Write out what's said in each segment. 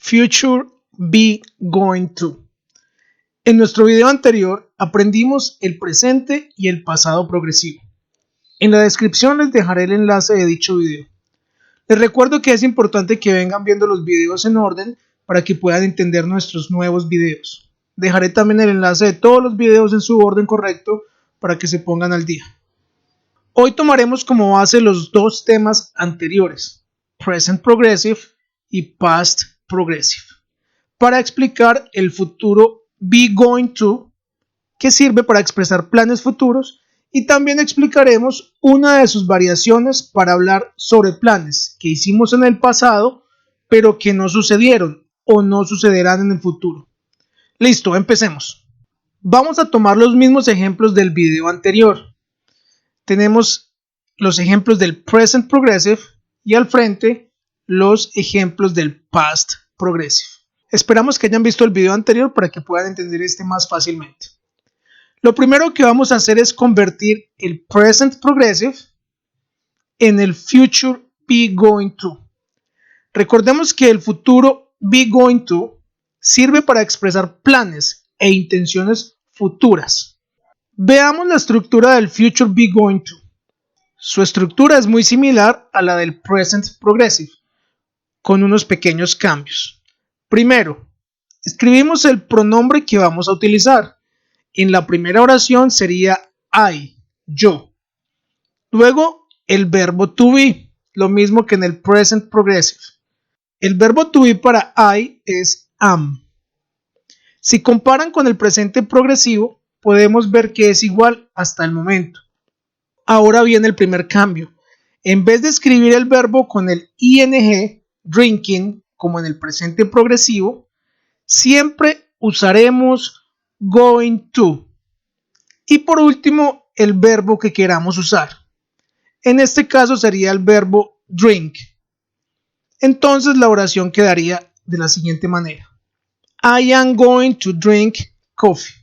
future be going to. En nuestro video anterior aprendimos el presente y el pasado progresivo. En la descripción les dejaré el enlace de dicho video. Les recuerdo que es importante que vengan viendo los videos en orden para que puedan entender nuestros nuevos videos. Dejaré también el enlace de todos los videos en su orden correcto para que se pongan al día. Hoy tomaremos como base los dos temas anteriores, Present Progressive y Past Progressive, para explicar el futuro be going to, que sirve para expresar planes futuros, y también explicaremos una de sus variaciones para hablar sobre planes que hicimos en el pasado, pero que no sucedieron o no sucederán en el futuro. Listo, empecemos. Vamos a tomar los mismos ejemplos del video anterior. Tenemos los ejemplos del Present Progressive y al frente los ejemplos del Past Progressive. Esperamos que hayan visto el video anterior para que puedan entender este más fácilmente. Lo primero que vamos a hacer es convertir el Present Progressive en el Future be going to. Recordemos que el futuro be going to sirve para expresar planes e intenciones futuras. Veamos la estructura del Future be going to. Su estructura es muy similar a la del Present Progressive, con unos pequeños cambios. Primero, escribimos el pronombre que vamos a utilizar. En la primera oración sería I, yo. Luego, el verbo to be, lo mismo que en el Present Progressive. El verbo to be para I es am. Si comparan con el presente progresivo, podemos ver que es igual hasta el momento. Ahora viene el primer cambio. En vez de escribir el verbo con el ing, drinking, como en el presente progresivo, siempre usaremos going to. Y por último, el verbo que queramos usar. En este caso sería el verbo drink. Entonces la oración quedaría de la siguiente manera. I am going to drink coffee.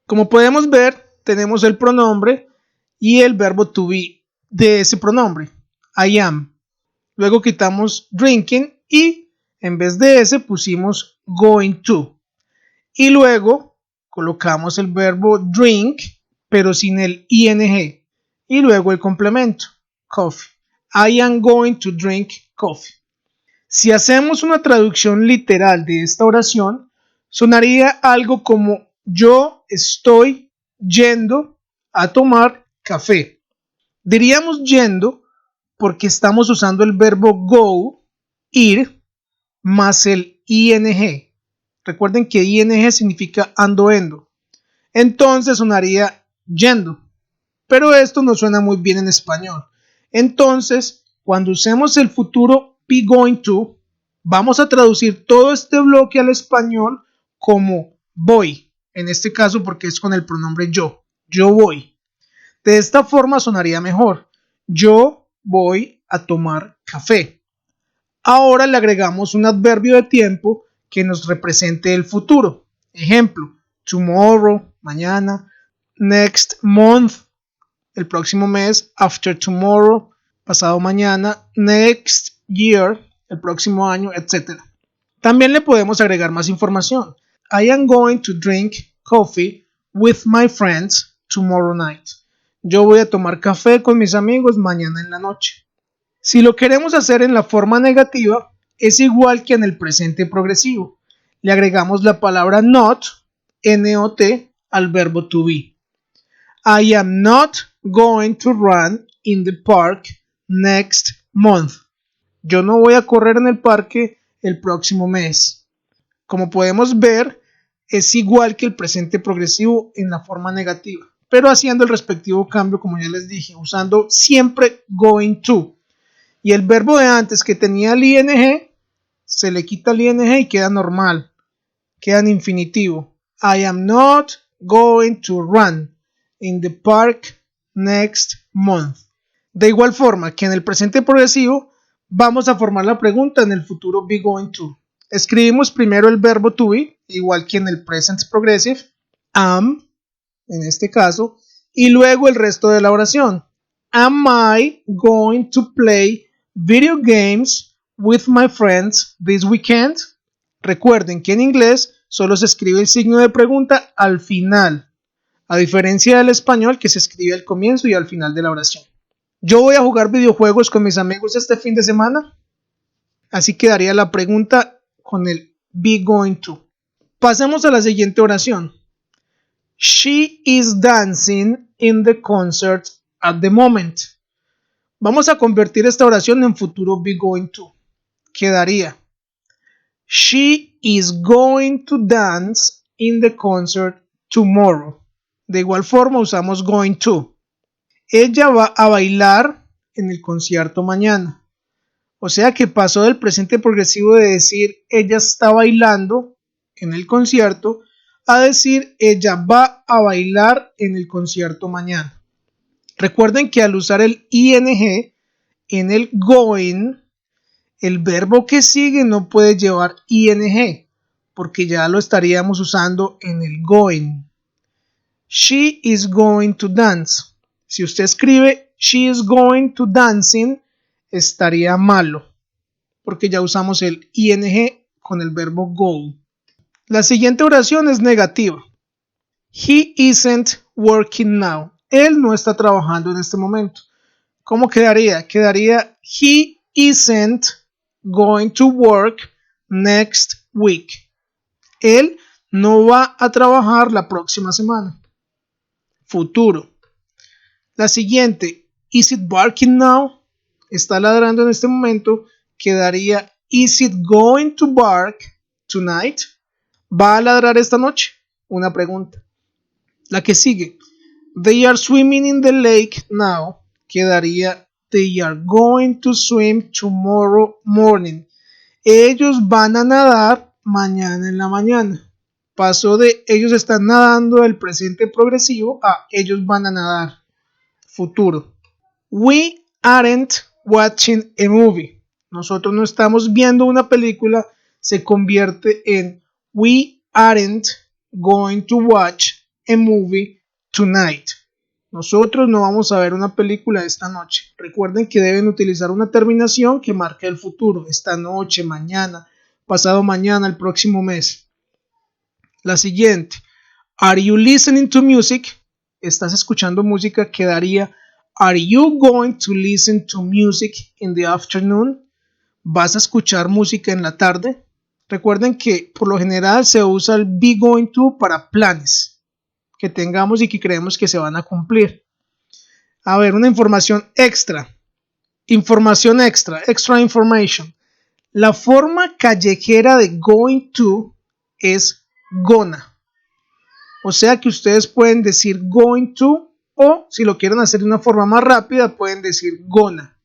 Como podemos ver, tenemos el pronombre y el verbo to be de ese pronombre, I am. Luego quitamos drinking y en vez de ese pusimos going to. Y luego colocamos el verbo drink, pero sin el ing. Y luego el complemento, coffee. I am going to drink coffee. Si hacemos una traducción literal de esta oración, sonaría algo como yo estoy yendo a tomar café. Diríamos yendo porque estamos usando el verbo go, ir, más el ing. Recuerden que ing significa ando endo. Entonces sonaría yendo. Pero esto no suena muy bien en español. Entonces, cuando usemos el futuro be going to, vamos a traducir todo este bloque al español como voy. En este caso porque es con el pronombre yo. Yo voy. De esta forma sonaría mejor. Yo voy a tomar café. Ahora le agregamos un adverbio de tiempo que nos represente el futuro. Ejemplo, tomorrow, mañana, next month, el próximo mes, after tomorrow, pasado mañana, next year, el próximo año, etc. También le podemos agregar más información. I am going to drink coffee with my friends tomorrow night. Yo voy a tomar café con mis amigos mañana en la noche. Si lo queremos hacer en la forma negativa, es igual que en el presente progresivo. Le agregamos la palabra not, N-O-T, al verbo to be. I am not going to run in the park next month. Yo no voy a correr en el parque el próximo mes. Como podemos ver, es igual que el presente progresivo en la forma negativa, pero haciendo el respectivo cambio, como ya les dije, usando siempre going to. Y el verbo de antes que tenía el ing, se le quita el ing y queda normal, queda en infinitivo. I am not going to run in the park next month. De igual forma que en el presente progresivo, vamos a formar la pregunta en el futuro be going to. Escribimos primero el verbo to be, igual que en el present progressive, am, en este caso, y luego el resto de la oración. Am I going to play video games with my friends this weekend? Recuerden que en inglés solo se escribe el signo de pregunta al final, a diferencia del español que se escribe al comienzo y al final de la oración. Yo voy a jugar videojuegos con mis amigos este fin de semana, así quedaría la pregunta con el be going to. Pasemos a la siguiente oración. She is dancing in the concert at the moment. Vamos a convertir esta oración en futuro be going to. Quedaría She is going to dance in the concert tomorrow. De igual forma usamos going to. Ella va a bailar en el concierto mañana. O sea que pasó del presente progresivo de decir ella está bailando en el concierto a decir ella va a bailar en el concierto mañana. Recuerden que al usar el ing en el going, el verbo que sigue no puede llevar ing porque ya lo estaríamos usando en el going. She is going to dance. Si usted escribe she is going to dancing, estaría malo porque ya usamos el ing con el verbo go. La siguiente oración es negativa. He isn't working now. Él no está trabajando en este momento. ¿Cómo quedaría? Quedaría he isn't going to work next week. Él no va a trabajar la próxima semana. Futuro. La siguiente, is it barking now? Está ladrando en este momento. Quedaría is it going to bark tonight? ¿Va a ladrar esta noche? Una pregunta. La que sigue, they are swimming in the lake now. Quedaría they are going to swim tomorrow morning. Ellos van a nadar mañana en la mañana. Pasó de ellos están nadando del presente progresivo a ellos van a nadar. Futuro. We aren't watching a movie. Nosotros no estamos viendo una película. Se convierte en we aren't going to watch a movie tonight. Nosotros no vamos a ver una película esta noche. Recuerden que deben utilizar una terminación que marque el futuro. Esta noche, mañana, pasado mañana, el próximo mes. La siguiente. Are you listening to music? ¿Estás escuchando música? Quedaría Are you going to listen to music in the afternoon? ¿Vas a escuchar música en la tarde? Recuerden que por lo general se usa el be going to para planes que tengamos y que creemos que se van a cumplir. A ver, una información extra. Información extra. Extra information. La forma callejera de going to es gonna. O sea que ustedes pueden decir going to o si lo quieren hacer de una forma más rápida pueden decir gonna.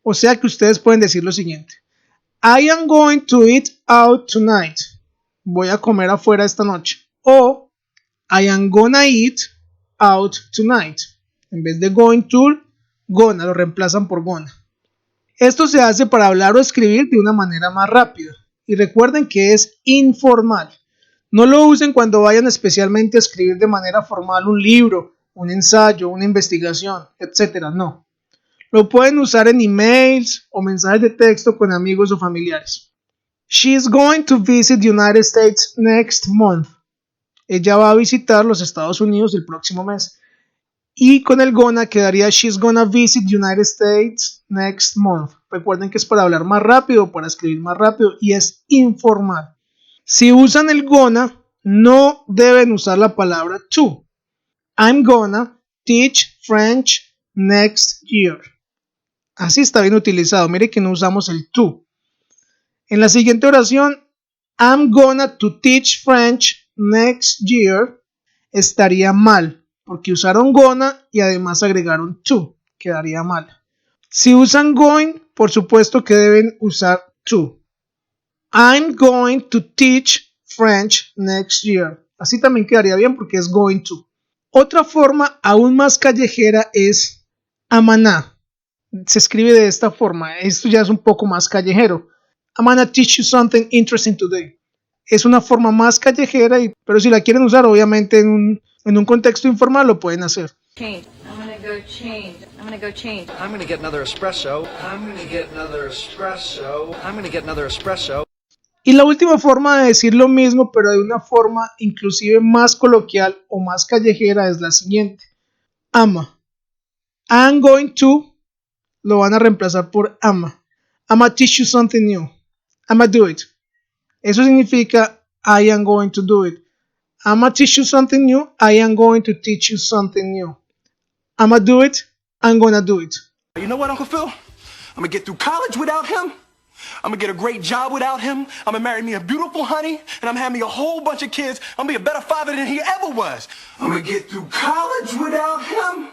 O sea que ustedes pueden decir lo siguiente. I am going to eat out tonight. Voy a comer afuera esta noche. O I am gonna eat out tonight. En vez de going to, gonna, lo reemplazan por gonna. Esto se hace para hablar o escribir de una manera más rápida. Y recuerden que es informal. No lo usen cuando vayan especialmente a escribir de manera formal un libro, un ensayo, una investigación, etc. No. Lo pueden usar en emails o mensajes de texto con amigos o familiares. She is going to visit the United States next month. Ella va a visitar los Estados Unidos el próximo mes. Y con el gonna quedaría she's gonna visit the United States next month. Recuerden que es para hablar más rápido, para escribir más rápido y es informal. Si usan el gonna, no deben usar la palabra to. I'm gonna teach French next year. Así está bien utilizado. Mire que no usamos el to. En la siguiente oración, I'm gonna to teach French next year, estaría mal, porque usaron gonna y además agregaron to, quedaría mal. Si usan going, por supuesto que deben usar to. I'm going to teach French next year. Así también quedaría bien porque es going to. Otra forma aún más callejera es amaná. Se escribe de esta forma. Esto ya es un poco más callejero. I'm gonna teach you something interesting today. Es una forma más callejera, pero si la quieren usar, obviamente en un contexto informal lo pueden hacer. Change. I'm gonna go change. I'm gonna go change. I'm gonna get another espresso. I'm gonna get another espresso. I'm gonna get another espresso. Y la última forma de decir lo mismo, pero de una forma inclusive más coloquial o más callejera, es la siguiente. Ama. I'm going to, lo van a reemplazar por ama. I'ma teach you something new. I'ma do it. Eso significa I am going to do it. I'ma teach you something new. I am going to teach you something new. I'ma do it. I'm gonna do it. You know what, Uncle Phil? I'm gonna get through college without him. I'm gonna get a great job without him. I'm gonna marry me a beautiful honey, and I'm gonna have me a whole bunch of kids. I'm gonna be a better father than he ever was. I'm gonna get through college without him.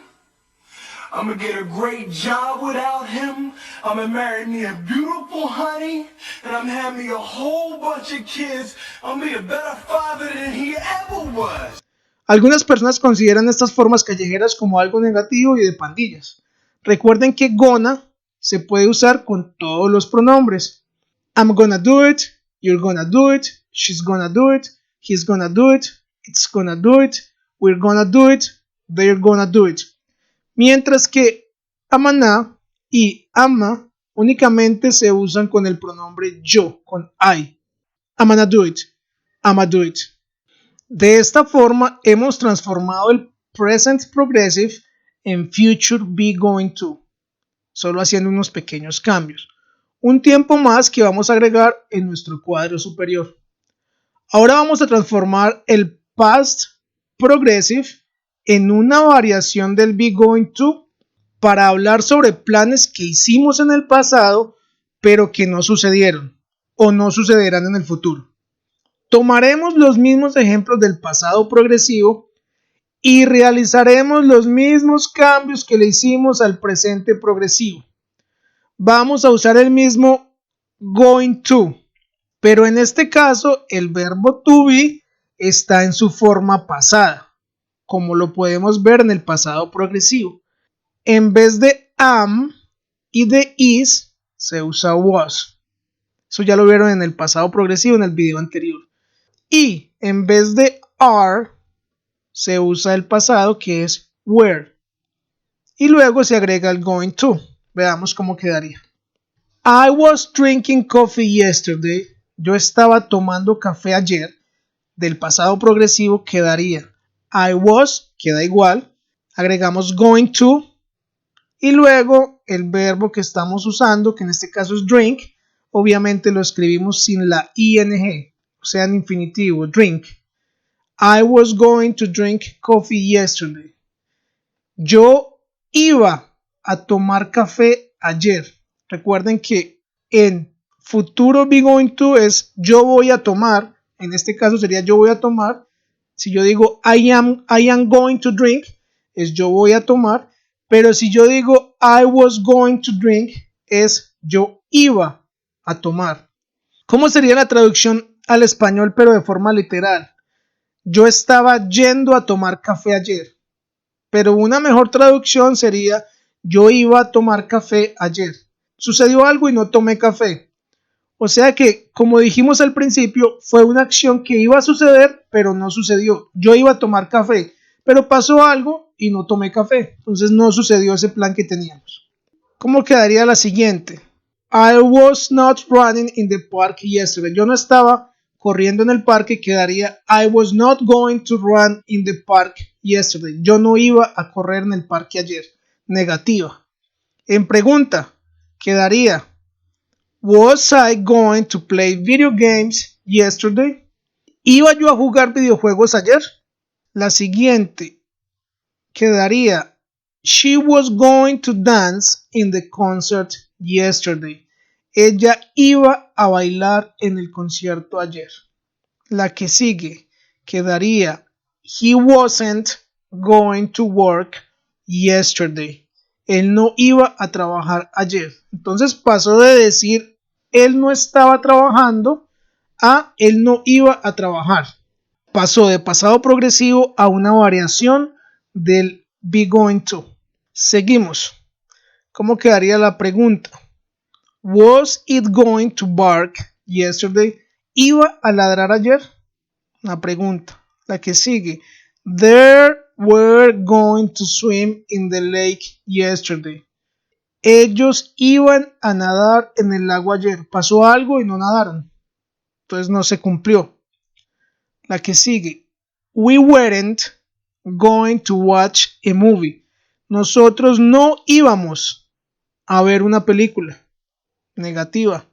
I'm gonna get a great job without him. I'm gonna marry me a beautiful honey, and I'm gonna have me a whole bunch of kids. I'm gonna be a better father than he ever was. Algunas personas consideran estas formas callejeras como algo negativo y de pandillas. Recuerden que gonna se puede usar con todos los pronombres. I'm gonna do it, you're gonna do it, she's gonna do it, he's gonna do it, it's gonna do it, we're gonna do it, they're gonna do it. Mientras que amana y ama únicamente se usan con el pronombre yo, con I. I'm gonna do it, I'ma do it. De esta forma hemos transformado el present progressive en future be going to, solo haciendo unos pequeños cambios. Un tiempo más que vamos a agregar en nuestro cuadro superior. Ahora vamos a transformar el past progressive en una variación del be going to para hablar sobre planes que hicimos en el pasado pero que no sucedieron o no sucederán en el futuro. Tomaremos los mismos ejemplos del pasado progresivo y realizaremos los mismos cambios que le hicimos al presente progresivo. Vamos a usar el mismo going to, pero en este caso el verbo to be está en su forma pasada, como lo podemos ver en el pasado progresivo. En vez de am y de is, se usa was. Eso ya lo vieron en el pasado progresivo en el video anterior. Y en vez de are, se usa el pasado que es were. Y luego se agrega el going to. Veamos cómo quedaría. I was drinking coffee yesterday. Yo estaba tomando café ayer. Del pasado progresivo quedaría I was, queda igual. Agregamos going to. Y luego el verbo que estamos usando, que en este caso es drink, obviamente lo escribimos sin la ing, o sea en infinitivo, drink. I was going to drink coffee yesterday. Yo iba a tomar café ayer. Recuerden que en futuro be going to es yo voy a tomar. En este caso sería yo voy a tomar. Si yo digo I am going to drink, es yo voy a tomar. Pero si yo digo I was going to drink, es yo iba a tomar. ¿Cómo sería la traducción al español pero de forma literal? Yo estaba yendo a tomar café ayer. Pero una mejor traducción sería yo iba a tomar café ayer. Sucedió algo y no tomé café. O sea que, como dijimos al principio, fue una acción que iba a suceder, pero no sucedió. Yo iba a tomar café, pero pasó algo y no tomé café. Entonces no sucedió ese plan que teníamos. ¿Cómo quedaría la siguiente? I was not running in the park yesterday. Yo no estaba corriendo en el parque. Quedaría I was not going to run in the park yesterday. Yo no iba a correr en el parque ayer. Negativa. En pregunta, quedaría Was I going to play video games yesterday? ¿Iba yo a jugar videojuegos ayer? La siguiente quedaría She was going to dance in the concert yesterday. Ella iba a bailar en el concierto ayer. La que sigue quedaría He wasn't going to work yesterday. Él no iba a trabajar ayer. Entonces pasó de decir él no estaba trabajando a él no iba a trabajar. Pasó de pasado progresivo a una variación del be going to. Seguimos. ¿Cómo quedaría la pregunta? Was it going to bark yesterday? ¿Iba a ladrar ayer? Una pregunta. La que sigue. They were going to swim in the lake yesterday. Ellos iban a nadar en el lago ayer. Pasó algo y no nadaron. entonces no se cumplió. La que sigue, we weren't going to watch a movie. Nosotros no íbamos a ver una película. Negativa.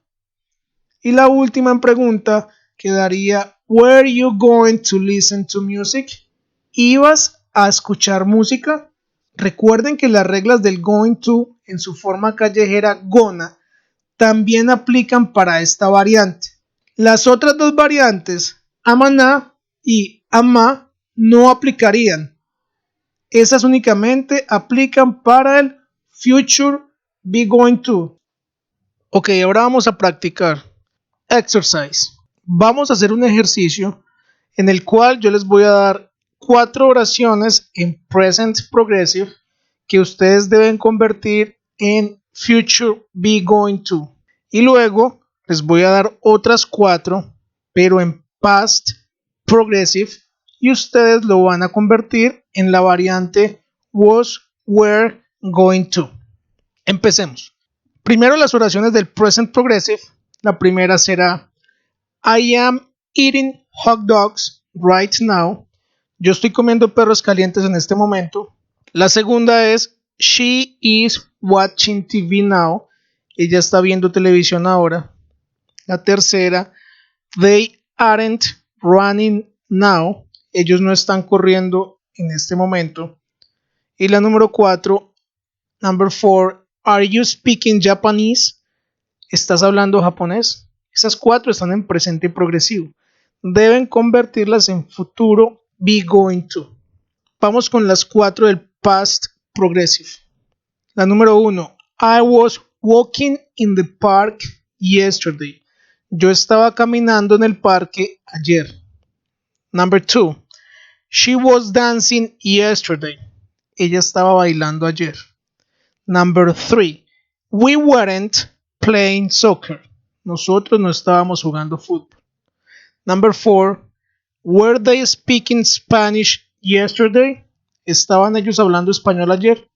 Y la última en pregunta quedaría, were you going to listen to music? ¿Ibas a escuchar música? Recuerden que las reglas del going to en su forma callejera gonna también aplican para esta variante. Las otras dos variantes, amaná y ama, no aplicarían. Esas únicamente aplican para el future be going to. Ok, ahora vamos a practicar. Exercise. Vamos a hacer un ejercicio en el cual yo les voy a dar 4 oraciones en present progressive que ustedes deben convertir en future be going to. Y luego les voy a dar otras 4, pero en past progressive, y ustedes lo van a convertir en la variante was, were, going to. Empecemos. Primero las oraciones del present progressive. La primera será I am eating hot dogs right now. Yo estoy comiendo perros calientes en este momento. La segunda es she is watching TV now. Ella está viendo televisión ahora. La tercera, they aren't running now. Ellos no están corriendo en este momento. Y la número 4, number 4, are you speaking Japanese? ¿Estás hablando japonés? Esas 4 están en presente progresivo. Deben convertirlas en futuro be going to. Vamos con las 4 del past progressive. La número 1. I was walking in the park yesterday. Yo estaba caminando en el parque ayer. Number 2. She was dancing yesterday. Ella estaba bailando ayer. Number 3. We weren't playing soccer. Nosotros no estábamos jugando fútbol. Number 4. Were they speaking Spanish yesterday? ¿Estaban ellos hablando español ayer?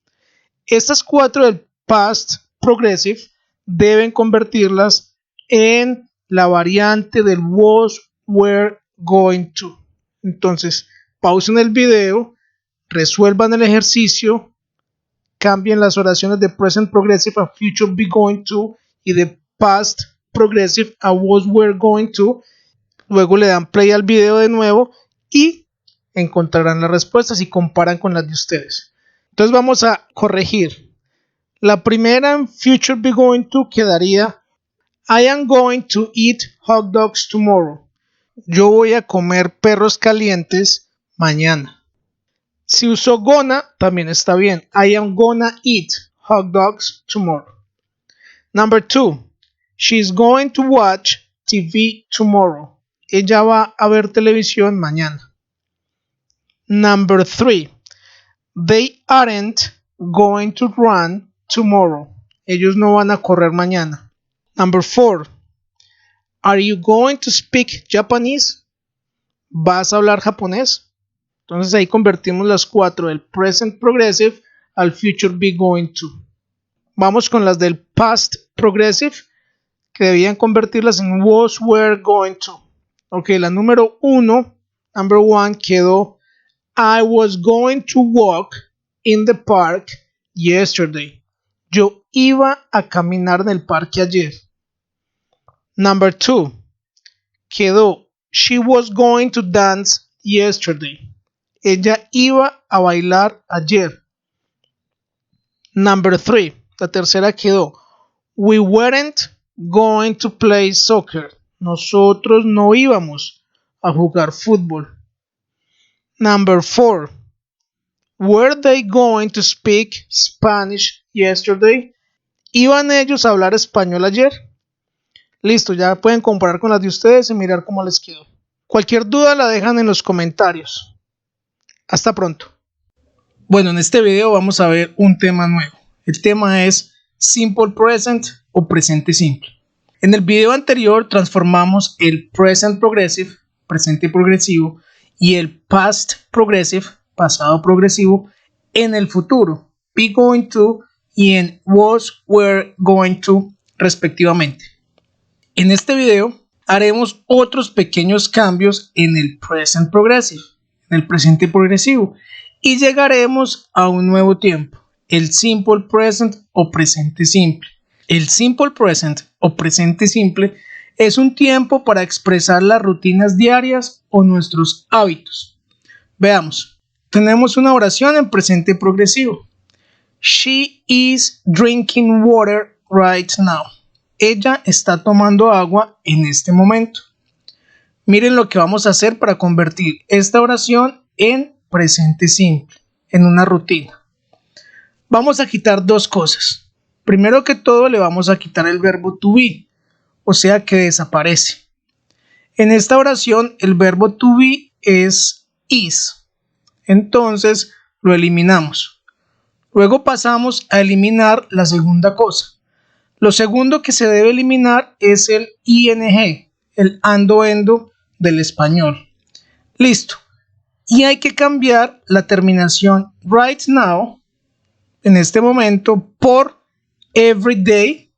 Estas 4 del past progressive deben convertirlas en la variante del was, were, going to. Entonces, pausen el video, resuelvan el ejercicio, cambien las oraciones de present progressive a future be going to y de past progressive a was, were, going to. Luego le dan play al video de nuevo y encontrarán las respuestas y comparan con las de ustedes. Entonces vamos a corregir. La primera en future be going to quedaría I am going to eat hot dogs tomorrow. Yo voy a comer perros calientes mañana. Si uso gonna, también está bien. I am gonna eat hot dogs tomorrow. Number 2. She's going to watch TV tomorrow. Ella va a ver televisión mañana. Number 3. They aren't going to run tomorrow. Ellos no van a correr mañana. Number 4. Are you going to speak Japanese? ¿Vas a hablar japonés? Entonces ahí convertimos las 4 del present progressive al future be going to. Vamos con las del past progressive, que debían convertirlas en was, were, going to. Ok, la número 1, number 1, quedó I was going to walk in the park yesterday. Yo iba a caminar en el parque ayer. Number 2, quedó she was going to dance yesterday. Ella iba a bailar ayer. Number 3, la tercera quedó we weren't going to play soccer. Nosotros no íbamos a jugar fútbol. Number 4. Were they going to speak Spanish yesterday? ¿Iban ellos a hablar español ayer? Listo, ya pueden comparar con las de ustedes y mirar cómo les quedó. Cualquier duda la dejan en los comentarios. Hasta pronto. Bueno, en este video vamos a ver un tema nuevo. El tema es Simple Present o presente simple. En el video anterior transformamos el present progressive, presente progresivo, y el past progressive, pasado progresivo, en el futuro, be going to, y en was, were, going to, respectivamente. En este video haremos otros pequeños cambios en el present progressive, en el presente progresivo, y llegaremos a un nuevo tiempo, el simple present o presente simple. El simple present o presente simple es un tiempo para expresar las rutinas diarias o nuestros hábitos. Veamos, tenemos una oración en presente progresivo. She is drinking water right now. Ella está tomando agua en este momento. Miren lo que vamos a hacer para convertir esta oración en presente simple, en una rutina. Vamos a quitar dos cosas. Primero que todo le vamos a quitar el verbo to be, o sea que desaparece. En esta oración el verbo to be es is, entonces lo eliminamos. Luego pasamos a eliminar la segunda cosa. Lo segundo que se debe eliminar es el ing, el ando endo del español. Listo. Y hay que cambiar la terminación right now, en este momento, por every day,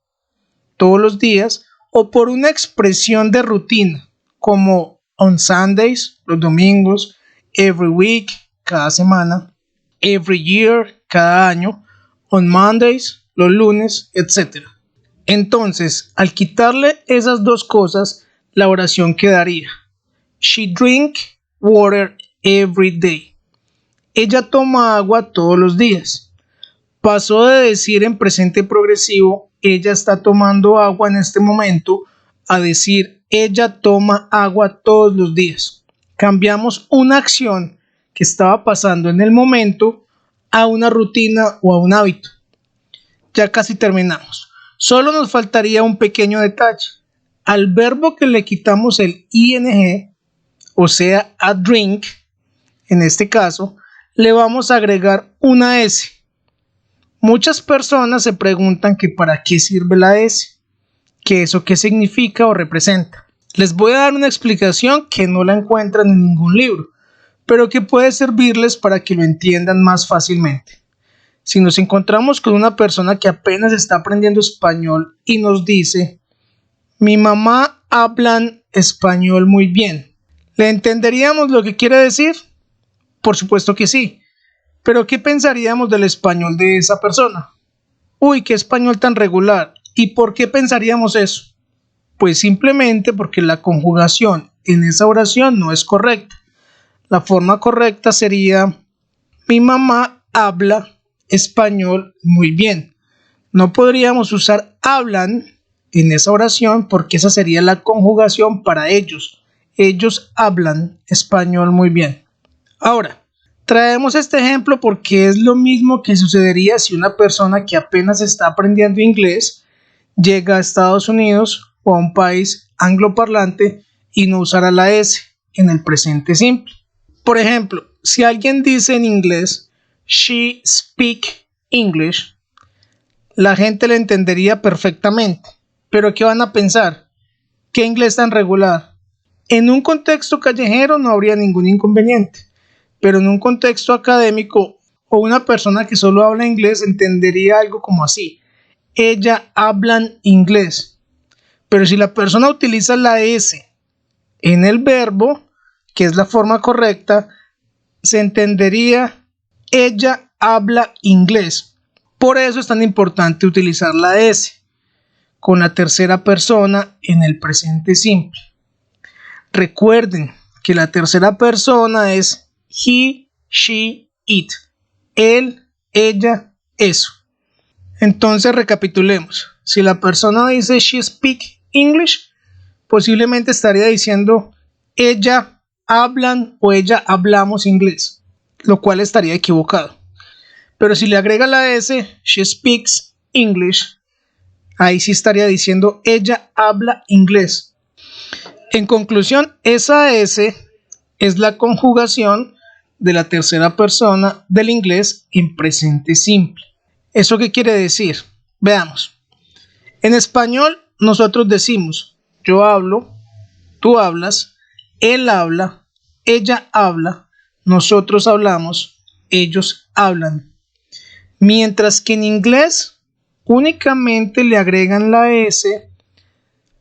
todos los días, o por una expresión de rutina, como on Sundays, los domingos, every week, cada semana, every year, cada año, on Mondays, los lunes, etc. Entonces, al quitarle esas dos cosas, la oración quedaría: She drink water every day. Ella toma agua todos los días. Pasó de decir en presente progresivo, ella está tomando agua en este momento, a decir, ella toma agua todos los días. Cambiamos una acción que estaba pasando en el momento a una rutina o a un hábito. Ya casi terminamos. Solo nos faltaría un pequeño detalle. Al verbo que le quitamos el ing, o sea, a drink, en este caso, le vamos a agregar una S. Muchas personas se preguntan que para qué sirve la S, que eso qué significa o representa. Les voy a dar una explicación que no la encuentran en ningún libro, pero que puede servirles para que lo entiendan más fácilmente. Si nos encontramos con una persona que apenas está aprendiendo español y nos dice, mi mamá habla español muy bien, ¿le entenderíamos lo que quiere decir? Por supuesto que sí, pero ¿qué pensaríamos del español de esa persona? Uy, qué español tan regular. ¿Y por qué pensaríamos eso? Pues simplemente porque la conjugación en esa oración no es correcta. La forma correcta sería, mi mamá habla español muy bien. No podríamos usar hablan en esa oración porque esa sería la conjugación para ellos. Ellos hablan español muy bien. Ahora, traemos este ejemplo porque es lo mismo que sucedería si una persona que apenas está aprendiendo inglés llega a Estados Unidos o a un país angloparlante y no usara la S en el presente simple. Por ejemplo, si alguien dice en inglés, she speak English, la gente le entendería perfectamente. Pero ¿qué van a pensar? ¿Qué inglés tan regular? En un contexto callejero no habría ningún inconveniente, pero en un contexto académico o una persona que solo habla inglés entendería algo como así: ella habla inglés. Pero si la persona utiliza la S en el verbo, que es la forma correcta, se entendería ella habla inglés. Por eso es tan importante utilizar la S con la tercera persona en el presente simple. Recuerden que la tercera persona es he, she, it. Él, ella, eso. Entonces recapitulemos. Si la persona dice she speak English, posiblemente estaría diciendo ella hablan o ella hablamos inglés, lo cual estaría equivocado. Pero si le agrega la S, she speaks English, ahí sí estaría diciendo ella habla inglés. En conclusión, esa S es la conjugación de la tercera persona del inglés en presente simple. ¿Eso qué quiere decir? Veamos. En español nosotros decimos yo hablo, tú hablas, él habla, ella habla, nosotros hablamos, ellos hablan. Mientras que en inglés únicamente le agregan la S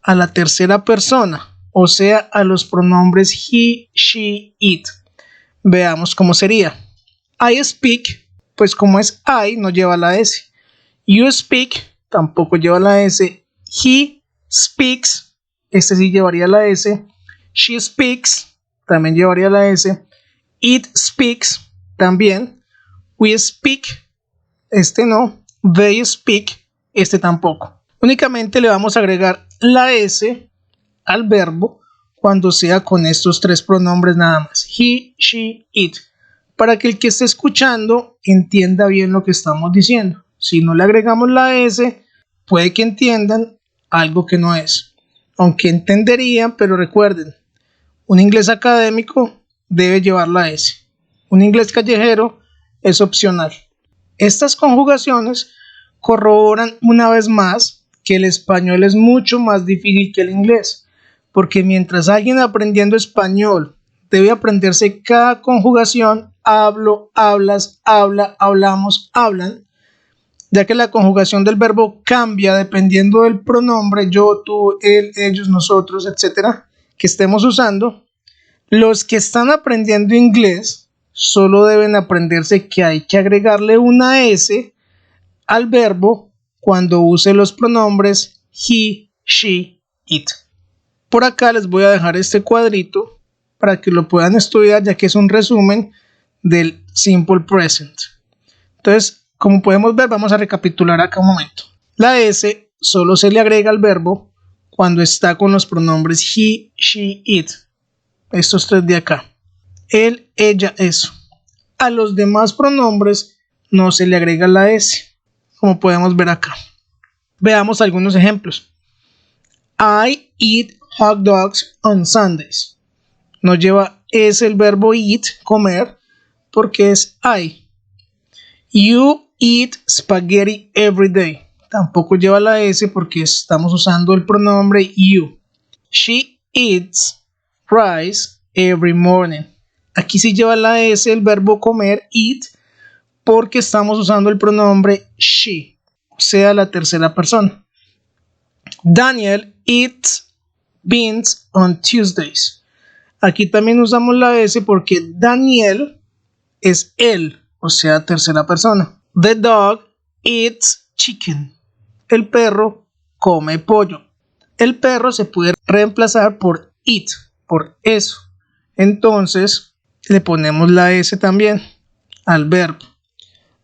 a la tercera persona, o sea, a los pronombres he, she, it. Veamos cómo sería. I speak, pues como es I, no lleva la S. You speak, tampoco lleva la S. He speaks, este sí llevaría la S. She speaks, también llevaría la S. It speaks, también. We speak, este no. They speak, este tampoco. Únicamente le vamos a agregar la S al verbo cuando sea con estos tres pronombres nada más. He, she, it. Para que el que esté escuchando entienda bien lo que estamos diciendo. Si no le agregamos la S, puede que entiendan algo que no es. Aunque entenderían, pero recuerden, un inglés académico debe llevar la S. Un inglés callejero es opcional. Estas conjugaciones corroboran una vez más que el español es mucho más difícil que el inglés, porque mientras alguien aprendiendo español debe aprenderse cada conjugación, hablo, hablas, habla, hablamos, hablan, ya que la conjugación del verbo cambia dependiendo del pronombre yo, tú, él, ellos, nosotros, etcétera, que estemos usando. Los que están aprendiendo inglés solo deben aprenderse que hay que agregarle una S al verbo cuando use los pronombres he, she, it. Por acá les voy a dejar este cuadrito para que lo puedan estudiar, ya que es un resumen del Simple Present. Entonces, como podemos ver, vamos a recapitular acá un momento. La S solo se le agrega al verbo cuando está con los pronombres he, she, it. Estos tres de acá. Él, ella, eso. A los demás pronombres no se le agrega la S, como podemos ver acá. Veamos algunos ejemplos. I eat hot dogs on Sundays. No lleva S el verbo eat, comer, porque es I. You eat spaghetti every day. Tampoco lleva la S porque estamos usando el pronombre you. She eats rice every morning. Aquí sí lleva la S el verbo comer, eat, porque estamos usando el pronombre she, o sea, la tercera persona. Daniel eats beans on Tuesdays. Aquí también usamos la S porque Daniel es él, o sea, tercera persona. The dog eats chicken. El perro come pollo. El perro se puede reemplazar por eat, por eso. Entonces, le ponemos la S también al verbo.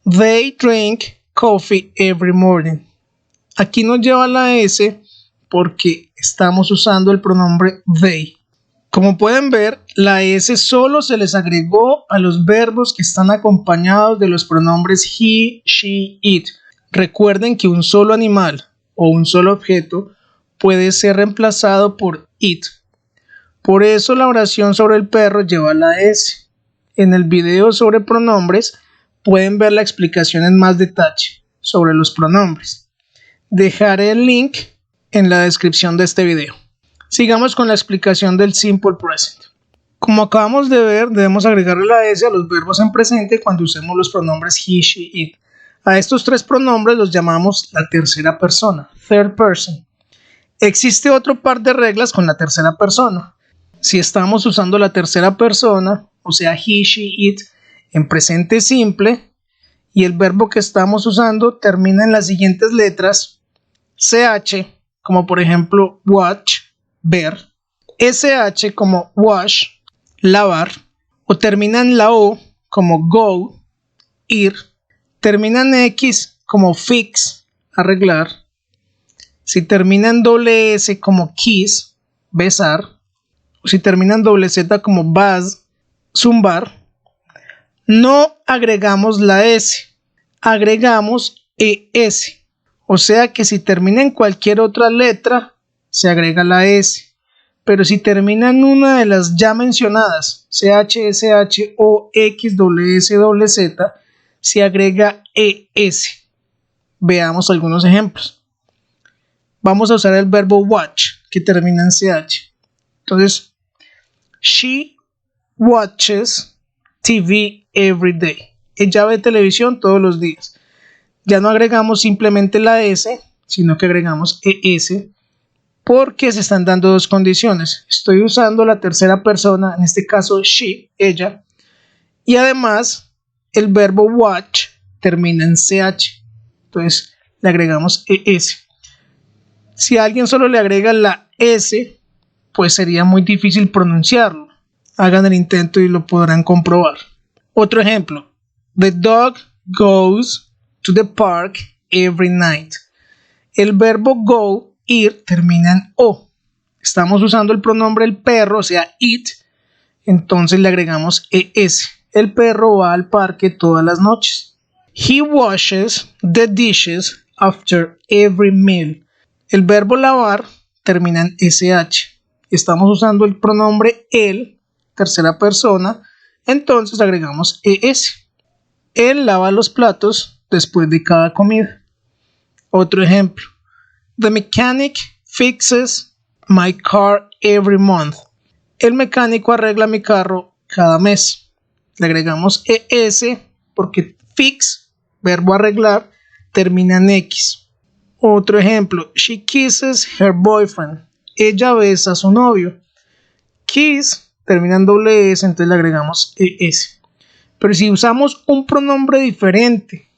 They drink coffee every morning. Aquí nos lleva la S porque estamos usando el pronombre they. Como pueden ver, la S solo se les agregó a los verbos que están acompañados de los pronombres he, she, it. Recuerden que un solo animal o un solo objeto puede ser reemplazado por it. Por eso la oración sobre el perro lleva la S. En el video sobre pronombres pueden ver la explicación en más detalle sobre los pronombres. Dejaré el link en la descripción de este video. Sigamos con la explicación del Simple Present. Como acabamos de ver, debemos agregarle la S a los verbos en presente cuando usemos los pronombres he, she, it. A estos tres pronombres los llamamos la tercera persona, third person. Existe otro par de reglas con la tercera persona. Si estamos usando la tercera persona, o sea, he, she, it, en presente simple, y el verbo que estamos usando termina en las siguientes letras, CH, como por ejemplo watch, ver, SH como wash, lavar, o termina en la O como go, ir, termina en X como fix, arreglar, si termina en doble S como kiss, besar, o si termina en doble Z como buzz, zumbar, no agregamos la S, agregamos ES, o sea que si termina en cualquier otra letra, se agrega la S, pero si termina en una de las ya mencionadas, CH, SH o X, S, Z, se agrega ES. Veamos algunos ejemplos. Vamos a usar el verbo watch, que termina en CH. Entonces, she watches TV every day. Ella ve televisión todos los días. Ya no agregamos simplemente la S, sino que agregamos ES. porque se están dando dos condiciones. Estoy usando la tercera persona, en este caso she, ella, y además el verbo watch termina en ch, entonces le agregamos es. Si a alguien solo le agrega la s, pues sería muy difícil pronunciarlo. Hagan el intento y lo podrán comprobar. Otro ejemplo: the dog goes to the park every night. El verbo go, ir, termina en o. Estamos usando el pronombre el perro, o sea it, entonces le agregamos es. El perro va al parque todas las noches. He washes the dishes after every meal. El verbo lavar termina en sh. Estamos usando el pronombre él, tercera persona, entonces agregamos es. Él lava los platos después de cada comida. Otro ejemplo: the mechanic fixes my car every month. El mecánico arregla mi carro cada mes. Le agregamos es porque fix, verbo arreglar, termina en x. Otro ejemplo: she kisses her boyfriend. Ella besa a su novio. Kiss termina en doble s, entonces le agregamos es. Pero si usamos un pronombre diferente,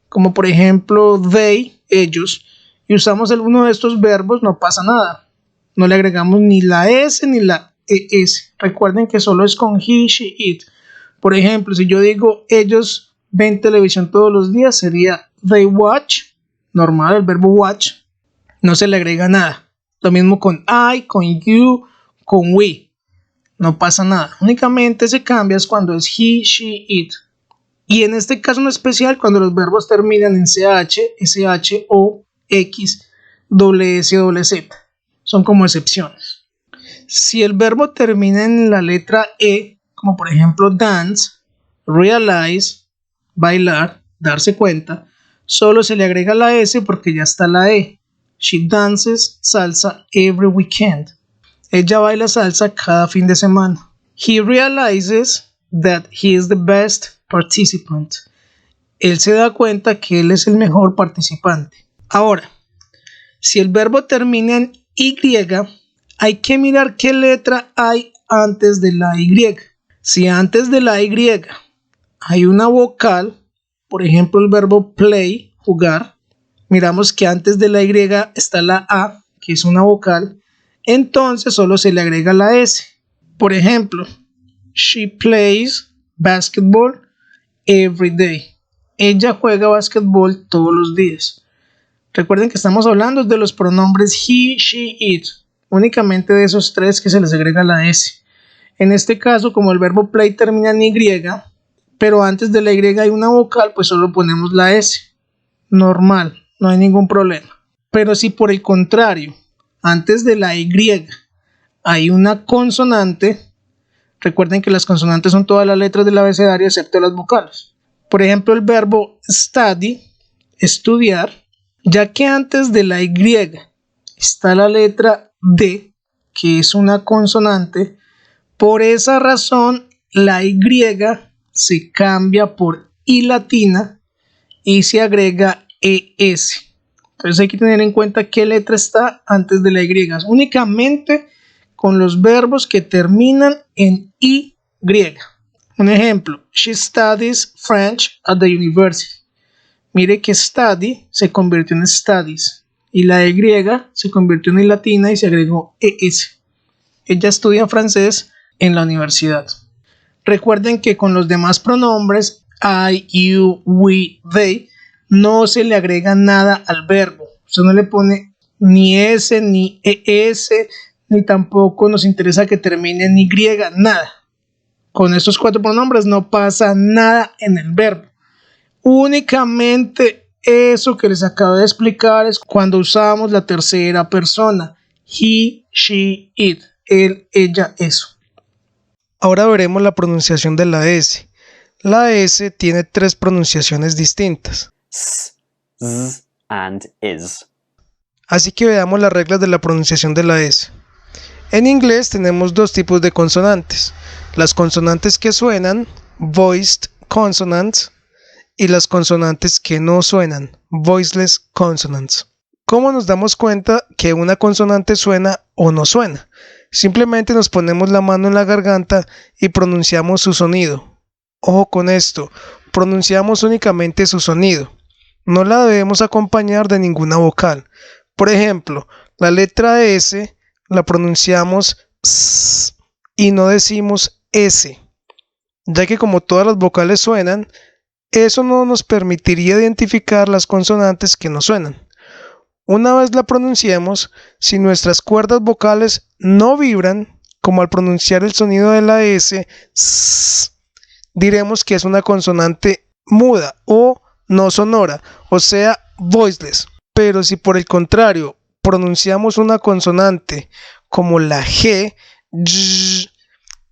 como por ejemplo they, ellos, y usamos alguno de estos verbos, no pasa nada. No le agregamos ni la s ni la es. Recuerden que solo es con he, she, it. Por ejemplo, si yo digo ellos ven televisión todos los días, sería they watch, normal, el verbo watch, no se le agrega nada. Lo mismo con I, con you, con we. No pasa nada. Únicamente se cambia es cuando es he, she, it. Y en este caso en especial, cuando los verbos terminan en ch, sh, o, x, doble s, doble z. Son como excepciones. Si el verbo termina en la letra e, como por ejemplo dance, realize, bailar, darse cuenta, solo se le agrega la s porque ya está la e. She dances salsa every weekend. Ella baila salsa cada fin de semana. He realizes that he is the best participant. Él se da cuenta que él es el mejor participante. Ahora, si el verbo termina en y, hay que mirar qué letra hay antes de la y. Si antes de la y hay una vocal, por ejemplo el verbo play, jugar, miramos que antes de la y está la a, que es una vocal, entonces solo se le agrega la s. Por ejemplo, she plays basketball every day. Ella juega basquetbol todos los días. Recuerden que estamos hablando de los pronombres he, she, it. Únicamente de esos tres que se les agrega la s. En este caso, como el verbo play termina en y, pero antes de la y hay una vocal, pues solo ponemos la s. Normal, no hay ningún problema. Pero si por el contrario, antes de la y hay una consonante, recuerden que las consonantes son todas las letras del abecedario excepto las vocales. Por ejemplo, el verbo study, estudiar, ya que antes de la y está la letra d, que es una consonante, por esa razón la y se cambia por i latina y se agrega es. Entonces hay que tener en cuenta qué letra está antes de la y. Únicamente con los verbos que terminan en y. Un ejemplo: she studies French at the university. Mire que study se convirtió en studies y la y se convirtió en i latina y se agregó es. Ella estudia francés en la universidad. Recuerden que con los demás pronombres I, you, we, they no se le agrega nada al verbo. Usted no le pone ni s, ni es, ni tampoco nos interesa que termine en y, nada. Con estos cuatro pronombres no pasa nada en el verbo. Únicamente eso que les acabo de explicar es cuando usamos la tercera persona. He, she, it. Él, ella, eso. Ahora veremos la pronunciación de la S. La S tiene tres pronunciaciones distintas. S, Z, and is. Así que veamos las reglas de la pronunciación de la S. En inglés tenemos dos tipos de consonantes. Las consonantes que suenan, voiced consonants, y las consonantes que no suenan, voiceless consonants. ¿Cómo nos damos cuenta que una consonante suena o no suena? Simplemente nos ponemos la mano en la garganta y pronunciamos su sonido. Ojo con esto, pronunciamos únicamente su sonido. No la debemos acompañar de ninguna vocal. Por ejemplo, la letra S la pronunciamos S y no decimos S, ya que como todas las vocales suenan, eso no nos permitiría identificar las consonantes que no suenan. Una vez la pronunciemos, si nuestras cuerdas vocales no vibran, como al pronunciar el sonido de la S, diremos que es una consonante muda o no sonora, o sea, voiceless. Pero si por el contrario pronunciamos una consonante como la G,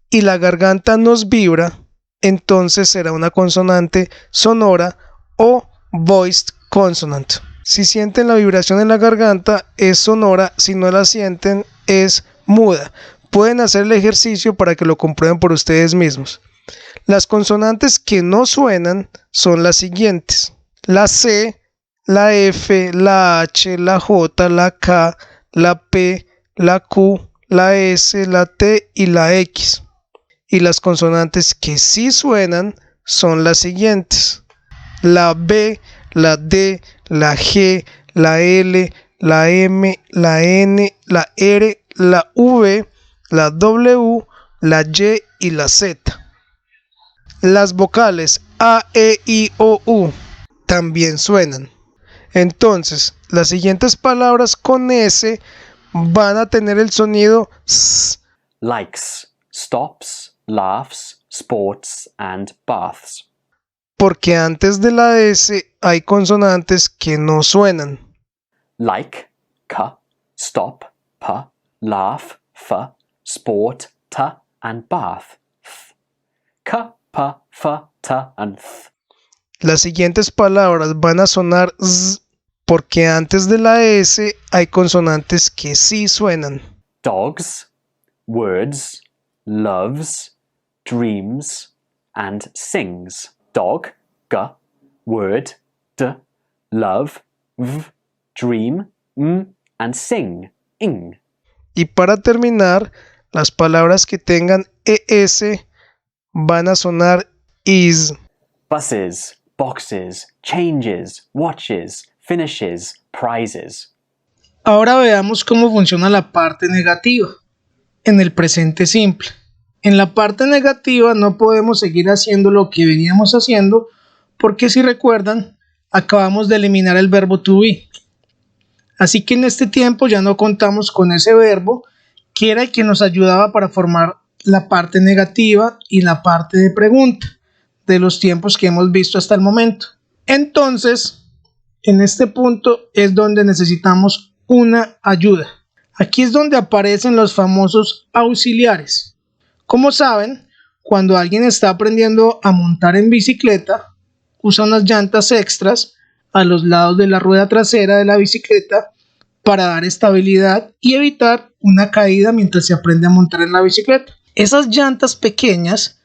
y la garganta nos vibra, entonces será una consonante sonora o voiced consonant. Si sienten la vibración en la garganta, es sonora. Si no la sienten, es muda. Pueden hacer el ejercicio para que lo comprueben por ustedes mismos. Las consonantes que no suenan son las siguientes: la C, la F, la H, la J, la K, la P, la Q, la S, la T y la X. Y las consonantes que sí suenan son las siguientes: la B, la D, la G, la L, la M, la N, la R, la V, la W, la Y y la Z. Las vocales A, E, I, O, U también suenan. Entonces, las siguientes palabras con S van a tener el sonido S. Likes, stops, laughs, sports, and baths. Porque antes de la S hay consonantes que no suenan. Like, k, stop, p, laugh, f, sport, t, and bath. Th. K, p, f, t, and th. Las siguientes palabras van a sonar Z porque antes de la S hay consonantes que sí suenan. Dogs, words, loves, dreams, and sings. Dog, g, word, d, love, v, dream, and sing, ing. Y para terminar, las palabras que tengan ES van a sonar is. Buses, boxes, changes, watches, finishes, prizes. Ahora veamos cómo funciona la parte negativa en el presente simple. En la parte negativa no podemos seguir haciendo lo que veníamos haciendo porque, si recuerdan, acabamos de eliminar el verbo to be. Así que en este tiempo ya no contamos con ese verbo que era el que nos ayudaba para formar la parte negativa y la parte de pregunta de los tiempos que hemos visto hasta el momento. Entonces, en este punto es donde necesitamos una ayuda. Aquí es donde aparecen los famosos auxiliares. Como saben, cuando alguien está aprendiendo a montar en bicicleta, usa unas llantas extras a los lados de la rueda trasera de la bicicleta para dar estabilidad y evitar una caída mientras se aprende a montar en la bicicleta. Esas llantas pequeñas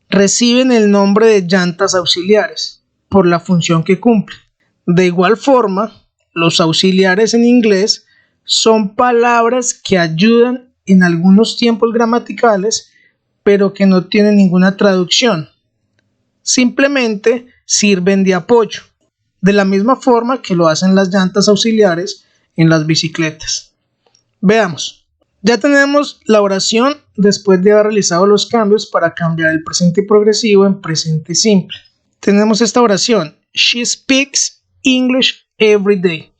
reciben el nombre de llantas auxiliares por la función que cumplen. De igual forma, los auxiliares en inglés son palabras que ayudan en algunos tiempos gramaticales, pero que no tienen ninguna traducción. Simplemente sirven de apoyo, de la misma forma que lo hacen las llantas auxiliares en las bicicletas. Veamos. Ya tenemos la oración después de haber realizado los cambios para cambiar el presente progresivo en presente simple. Tenemos esta oración: She speaks English every day.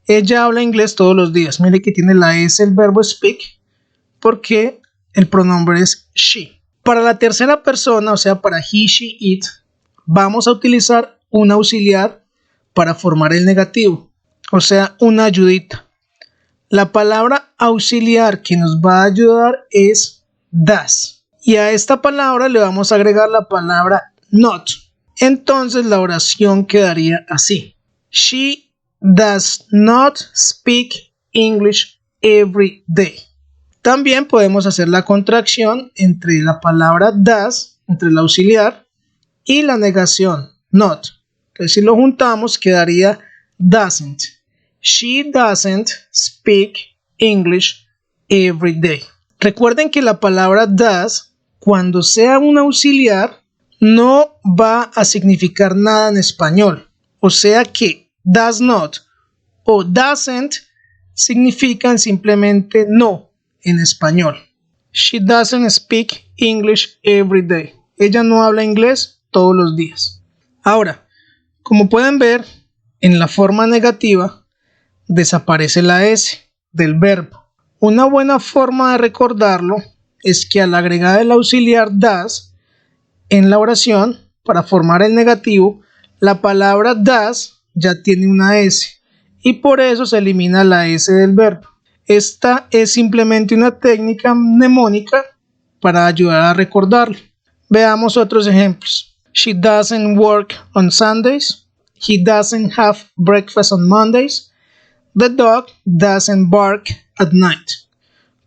Ella habla inglés todos los días. Mire que tiene la S el verbo speak porque el pronombre es she. Para la tercera persona, o sea, para he, she, it, vamos a utilizar un auxiliar para formar el negativo, o sea, una ayudita. La palabra auxiliar que nos va a ayudar es does. Y a esta palabra le vamos a agregar la palabra not. Entonces la oración quedaría así: She does not speak English every day. También podemos hacer la contracción entre la palabra does, entre el auxiliar, y la negación not. Entonces, si lo juntamos, quedaría doesn't. She doesn't speak English every day. Recuerden que la palabra does, cuando sea un auxiliar, no va a significar nada en español. O sea que does not o doesn't significan simplemente no en español. She doesn't speak English every day. Ella no habla inglés todos los días. Ahora, como pueden ver, en la forma negativa desaparece la S del verbo. Una buena forma de recordarlo es que al agregar el auxiliar does en la oración para formar el negativo, la palabra does ya tiene una S y por eso se elimina la S del verbo. Esta es simplemente una técnica mnemónica para ayudar a recordarlo. Veamos otros ejemplos. She doesn't work on Sundays. He doesn't have breakfast on Mondays. The dog doesn't bark at night.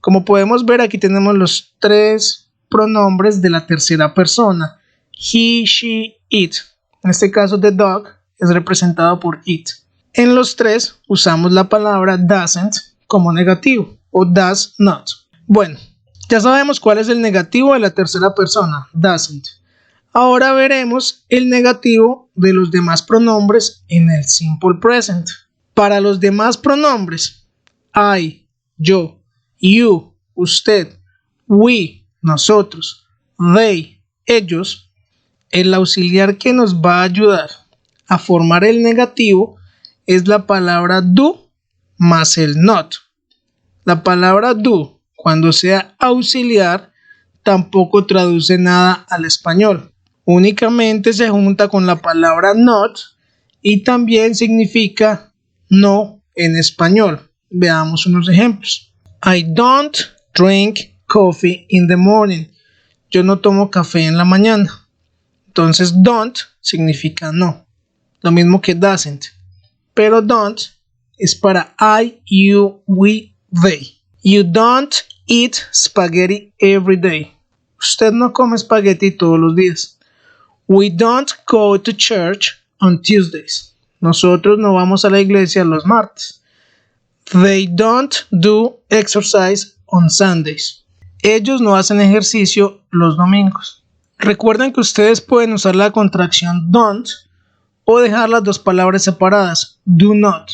Como podemos ver, aquí tenemos los tres pronombres de la tercera persona. He, she, it. En este caso, the dog es representado por it. En los tres usamos la palabra doesn't como negativo o does not. Bueno, ya sabemos cuál es el negativo de la tercera persona, doesn't. Ahora veremos el negativo de los demás pronombres en el simple present. Para los demás pronombres, I, yo, you, usted, we, nosotros, they, ellos, el auxiliar que nos va a ayudar a formar el negativo es la palabra do más el not. La palabra do, cuando sea auxiliar, tampoco traduce nada al español. Únicamente se junta con la palabra not y también significa no en español. Veamos unos ejemplos. I don't drink coffee in the morning. Yo no tomo café en la mañana. Entonces don't significa no. Lo mismo que doesn't. Pero don't es para I, you, we, they. You don't eat spaghetti every day. Usted no come espagueti todos los días. We don't go to church on Tuesdays. Nosotros no vamos a la iglesia los martes. They don't do exercise on Sundays. Ellos no hacen ejercicio los domingos. Recuerden que ustedes pueden usar la contracción don't o dejar las dos palabras separadas, do not.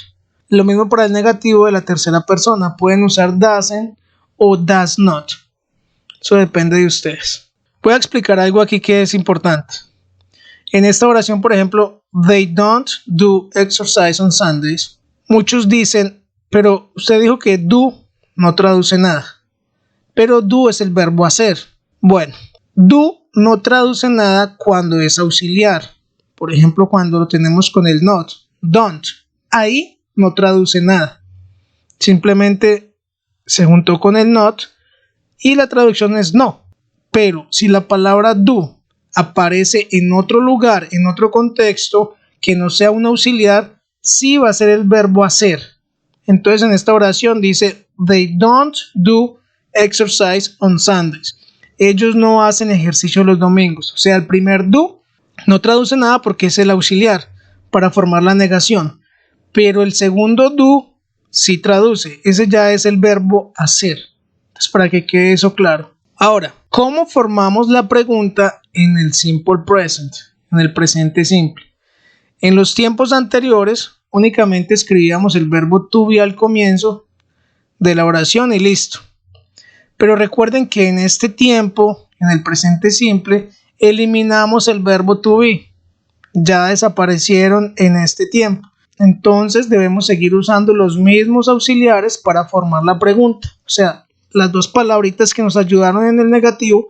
Lo mismo para el negativo de la tercera persona. Pueden usar doesn't o does not. Eso depende de ustedes. Voy a explicar algo aquí que es importante. En esta oración, por ejemplo, they don't do exercise on Sundays. Muchos dicen, pero usted dijo que do no traduce nada. Pero do es el verbo hacer. Bueno, do no traduce nada cuando es auxiliar. Por ejemplo, cuando lo tenemos con el not, don't. Ahí no traduce nada. Simplemente se juntó con el not y la traducción es no. Pero si la palabra do aparece en otro lugar, en otro contexto, que no sea un auxiliar, sí va a ser el verbo hacer. Entonces en esta oración dice, they don't do exercise on Sundays. Ellos no hacen ejercicio los domingos. O sea, el primer do no traduce nada porque es el auxiliar para formar la negación. Pero el segundo do sí traduce. Ese ya es el verbo hacer. Entonces, para que quede eso claro. Ahora, ¿cómo formamos la pregunta en el simple present? En el presente simple. En los tiempos anteriores, únicamente escribíamos el verbo to be al comienzo de la oración y listo. Pero recuerden que en este tiempo, en el presente simple, eliminamos el verbo to be. Ya desaparecieron en este tiempo. Entonces debemos seguir usando los mismos auxiliares para formar la pregunta. O sea, las dos palabritas que nos ayudaron en el negativo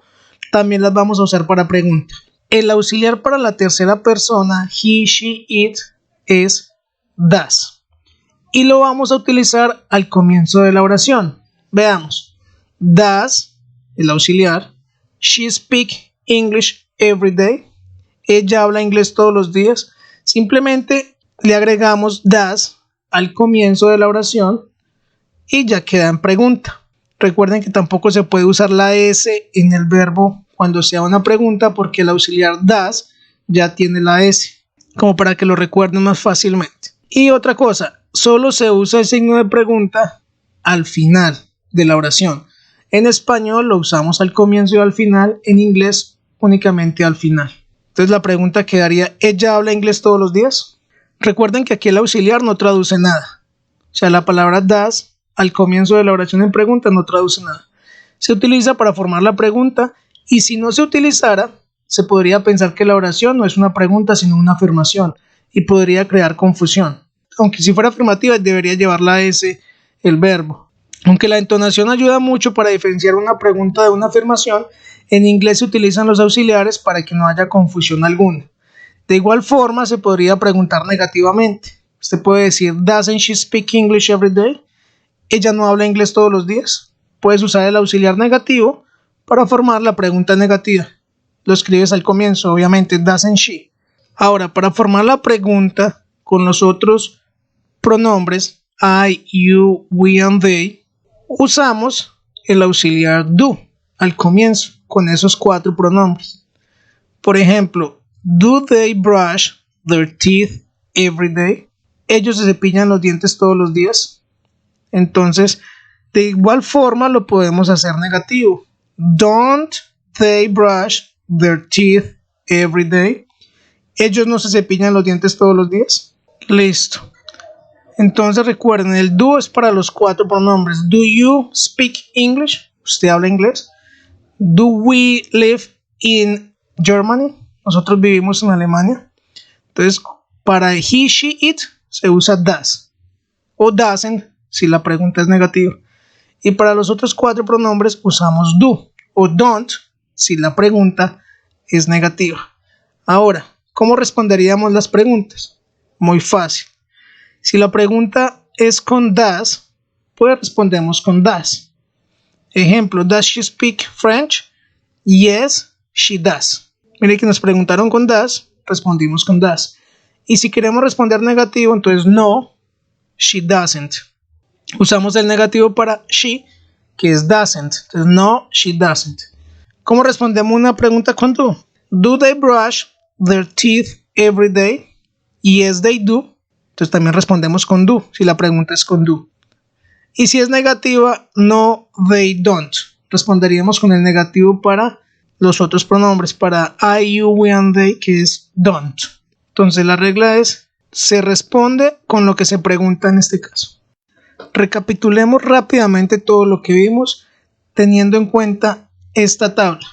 también las vamos a usar para pregunta. El auxiliar para la tercera persona, he, she, it, es does. Y lo vamos a utilizar al comienzo de la oración. Veamos. Does, el auxiliar. She speak English every day. Ella habla inglés todos los días. Simplemente le agregamos does al comienzo de la oración y ya queda en pregunta. Recuerden que tampoco se puede usar la S en el verbo cuando sea una pregunta porque el auxiliar does ya tiene la S, como para que lo recuerden más fácilmente. Y otra cosa, solo se usa el signo de pregunta al final de la oración. En español lo usamos al comienzo y al final, en inglés únicamente al final. Entonces la pregunta quedaría, ¿ella habla inglés todos los días? Recuerden que aquí el auxiliar no traduce nada. O sea, la palabra does al comienzo de la oración en pregunta no traduce nada. Se utiliza para formar la pregunta y si no se utilizara, se podría pensar que la oración no es una pregunta sino una afirmación y podría crear confusión. Aunque si fuera afirmativa debería llevar la S el verbo. Aunque la entonación ayuda mucho para diferenciar una pregunta de una afirmación, en inglés se utilizan los auxiliares para que no haya confusión alguna. De igual forma se podría preguntar negativamente. Usted puede decir, ¿Doesn't she speak English every day? ¿Ella no habla inglés todos los días? Puedes usar el auxiliar negativo para formar la pregunta negativa. Lo escribes al comienzo, obviamente, doesn't she. Ahora, para formar la pregunta con los otros pronombres, I, you, we and they, usamos el auxiliar do al comienzo con esos 4 pronombres. Por ejemplo, do they brush their teeth every day? ¿Ellos se cepillan los dientes todos los días? Entonces, de igual forma lo podemos hacer negativo. Don't they brush their teeth every day? ¿Ellos no se cepillan los dientes todos los días? Listo. Entonces recuerden, el do es para los 4 pronombres. Do you speak English? ¿Usted habla inglés? Do we live in Germany? Nosotros vivimos en Alemania. Entonces, para he, she, it se usa does o doesn't si la pregunta es negativa. Y para los otros 4 pronombres usamos do o don't si la pregunta es negativa. Ahora, ¿cómo responderíamos las preguntas? Muy fácil. Si la pregunta es con does, pues respondemos con does. Ejemplo, ¿does she speak French? Yes, she does. Mire que nos preguntaron con does, respondimos con does. Y si queremos responder negativo, entonces no, she doesn't. Usamos el negativo para she, que es doesn't. Entonces no, she doesn't. ¿Cómo respondemos una pregunta con do? Do they brush their teeth every day? Yes, they do. Entonces también respondemos con do, si la pregunta es con do. Y si es negativa, no, they don't. Responderíamos con el negativo para los otros pronombres, para I, you, we and they, que es don't. Entonces la regla es, se responde con lo que se pregunta en este caso. Recapitulemos rápidamente todo lo que vimos teniendo en cuenta esta tabla.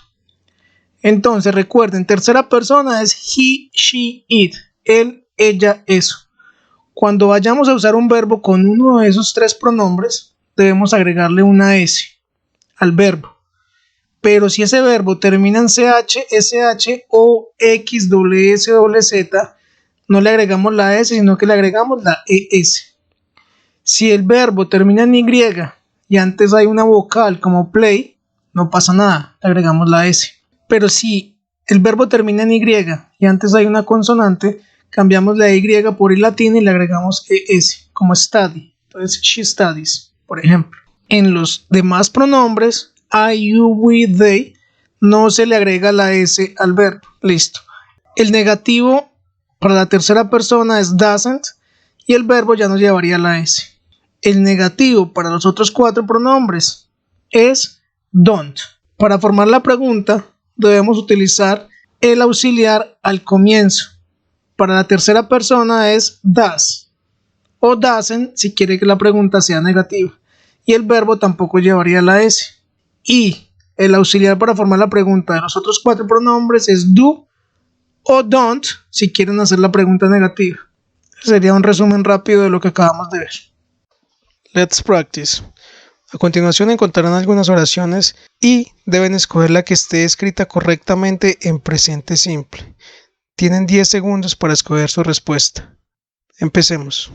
Entonces recuerden, tercera persona es he, she, it, él, ella, eso. Cuando vayamos a usar un verbo con uno de esos 3 pronombres, debemos agregarle una S al verbo. Pero si ese verbo termina en CH, SH o X, S, Z, no le agregamos la S, sino que le agregamos la ES. Si el verbo termina en Y y antes hay una vocal como play, no pasa nada, le agregamos la S. Pero si el verbo termina en Y y antes hay una consonante, cambiamos la Y por I latina y le agregamos ES, como study. Entonces, she studies, por ejemplo. En los demás pronombres, I, you, we, they, no se le agrega la S al verbo. Listo. El negativo para la tercera persona es doesn't y el verbo ya nos llevaría la S. El negativo para los otros 4 pronombres es don't. Para formar la pregunta, debemos utilizar el auxiliar al comienzo. Para la tercera persona es does o doesn't si quiere que la pregunta sea negativa. Y el verbo tampoco llevaría la S. Y el auxiliar para formar la pregunta de los otros 4 pronombres es do o don't si quieren hacer la pregunta negativa. Sería un resumen rápido de lo que acabamos de ver. Let's practice. A continuación encontrarán algunas oraciones y deben escoger la que esté escrita correctamente en presente simple. Tienen 10 segundos para escoger su respuesta. Empecemos.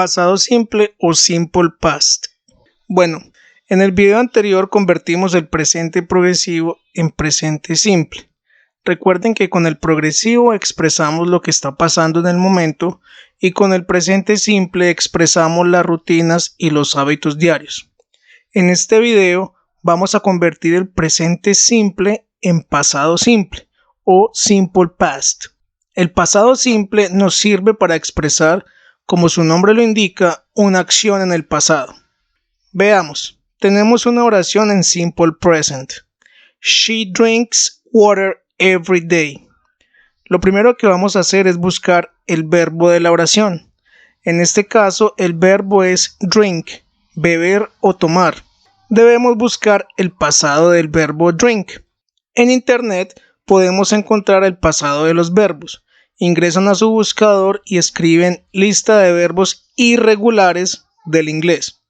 pasado simple o simple past. Bueno, en el video anterior convertimos el presente progresivo en presente simple. Recuerden que con el progresivo expresamos lo que está pasando en el momento y con el presente simple expresamos las rutinas y los hábitos diarios. En este video vamos a convertir el presente simple en pasado simple o simple past. El pasado simple nos sirve para expresar, como su nombre lo indica, una acción en el pasado. Veamos, tenemos una oración en simple present. She drinks water every day. Lo primero que vamos a hacer es buscar el verbo de la oración. En este caso, el verbo es drink, beber o tomar. Debemos buscar el pasado del verbo drink. En internet podemos encontrar el pasado de los verbos. Ingresan a su buscador y escriben lista de verbos irregulares del inglés.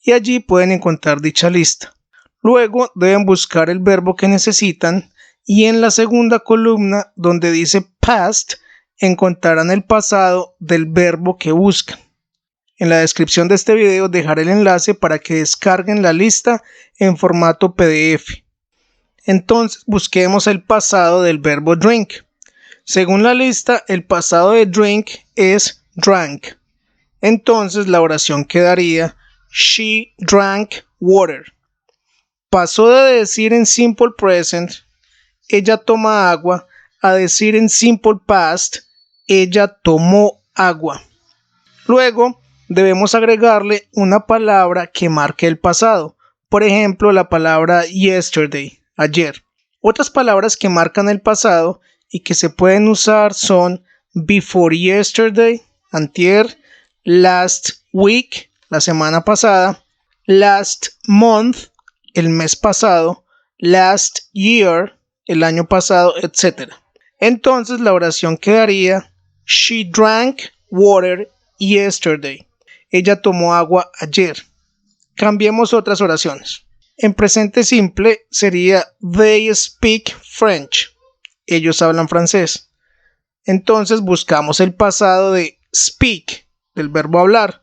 Y allí pueden encontrar dicha lista. Luego deben buscar el verbo que necesitan y en la segunda columna donde dice past encontrarán el pasado del verbo que buscan. En la descripción de este video dejaré el enlace para que descarguen la lista en formato PDF. Entonces busquemos el pasado del verbo drink. Según la lista, el pasado de drink es drank. Entonces la oración quedaría She drank water. Pasó de decir en simple present, ella toma agua, a decir en simple past, ella tomó agua. Luego, debemos agregarle una palabra que marque el pasado. Por ejemplo, la palabra yesterday, ayer. Otras palabras que marcan el pasado y que se pueden usar son before yesterday, antier, last week, la semana pasada, last month, el mes pasado, last year, el año pasado, etc. Entonces la oración quedaría She drank water yesterday. Ella tomó agua ayer. Cambiemos otras oraciones. En presente simple sería They speak French. Ellos hablan francés. Entonces buscamos el pasado de speak, del verbo hablar.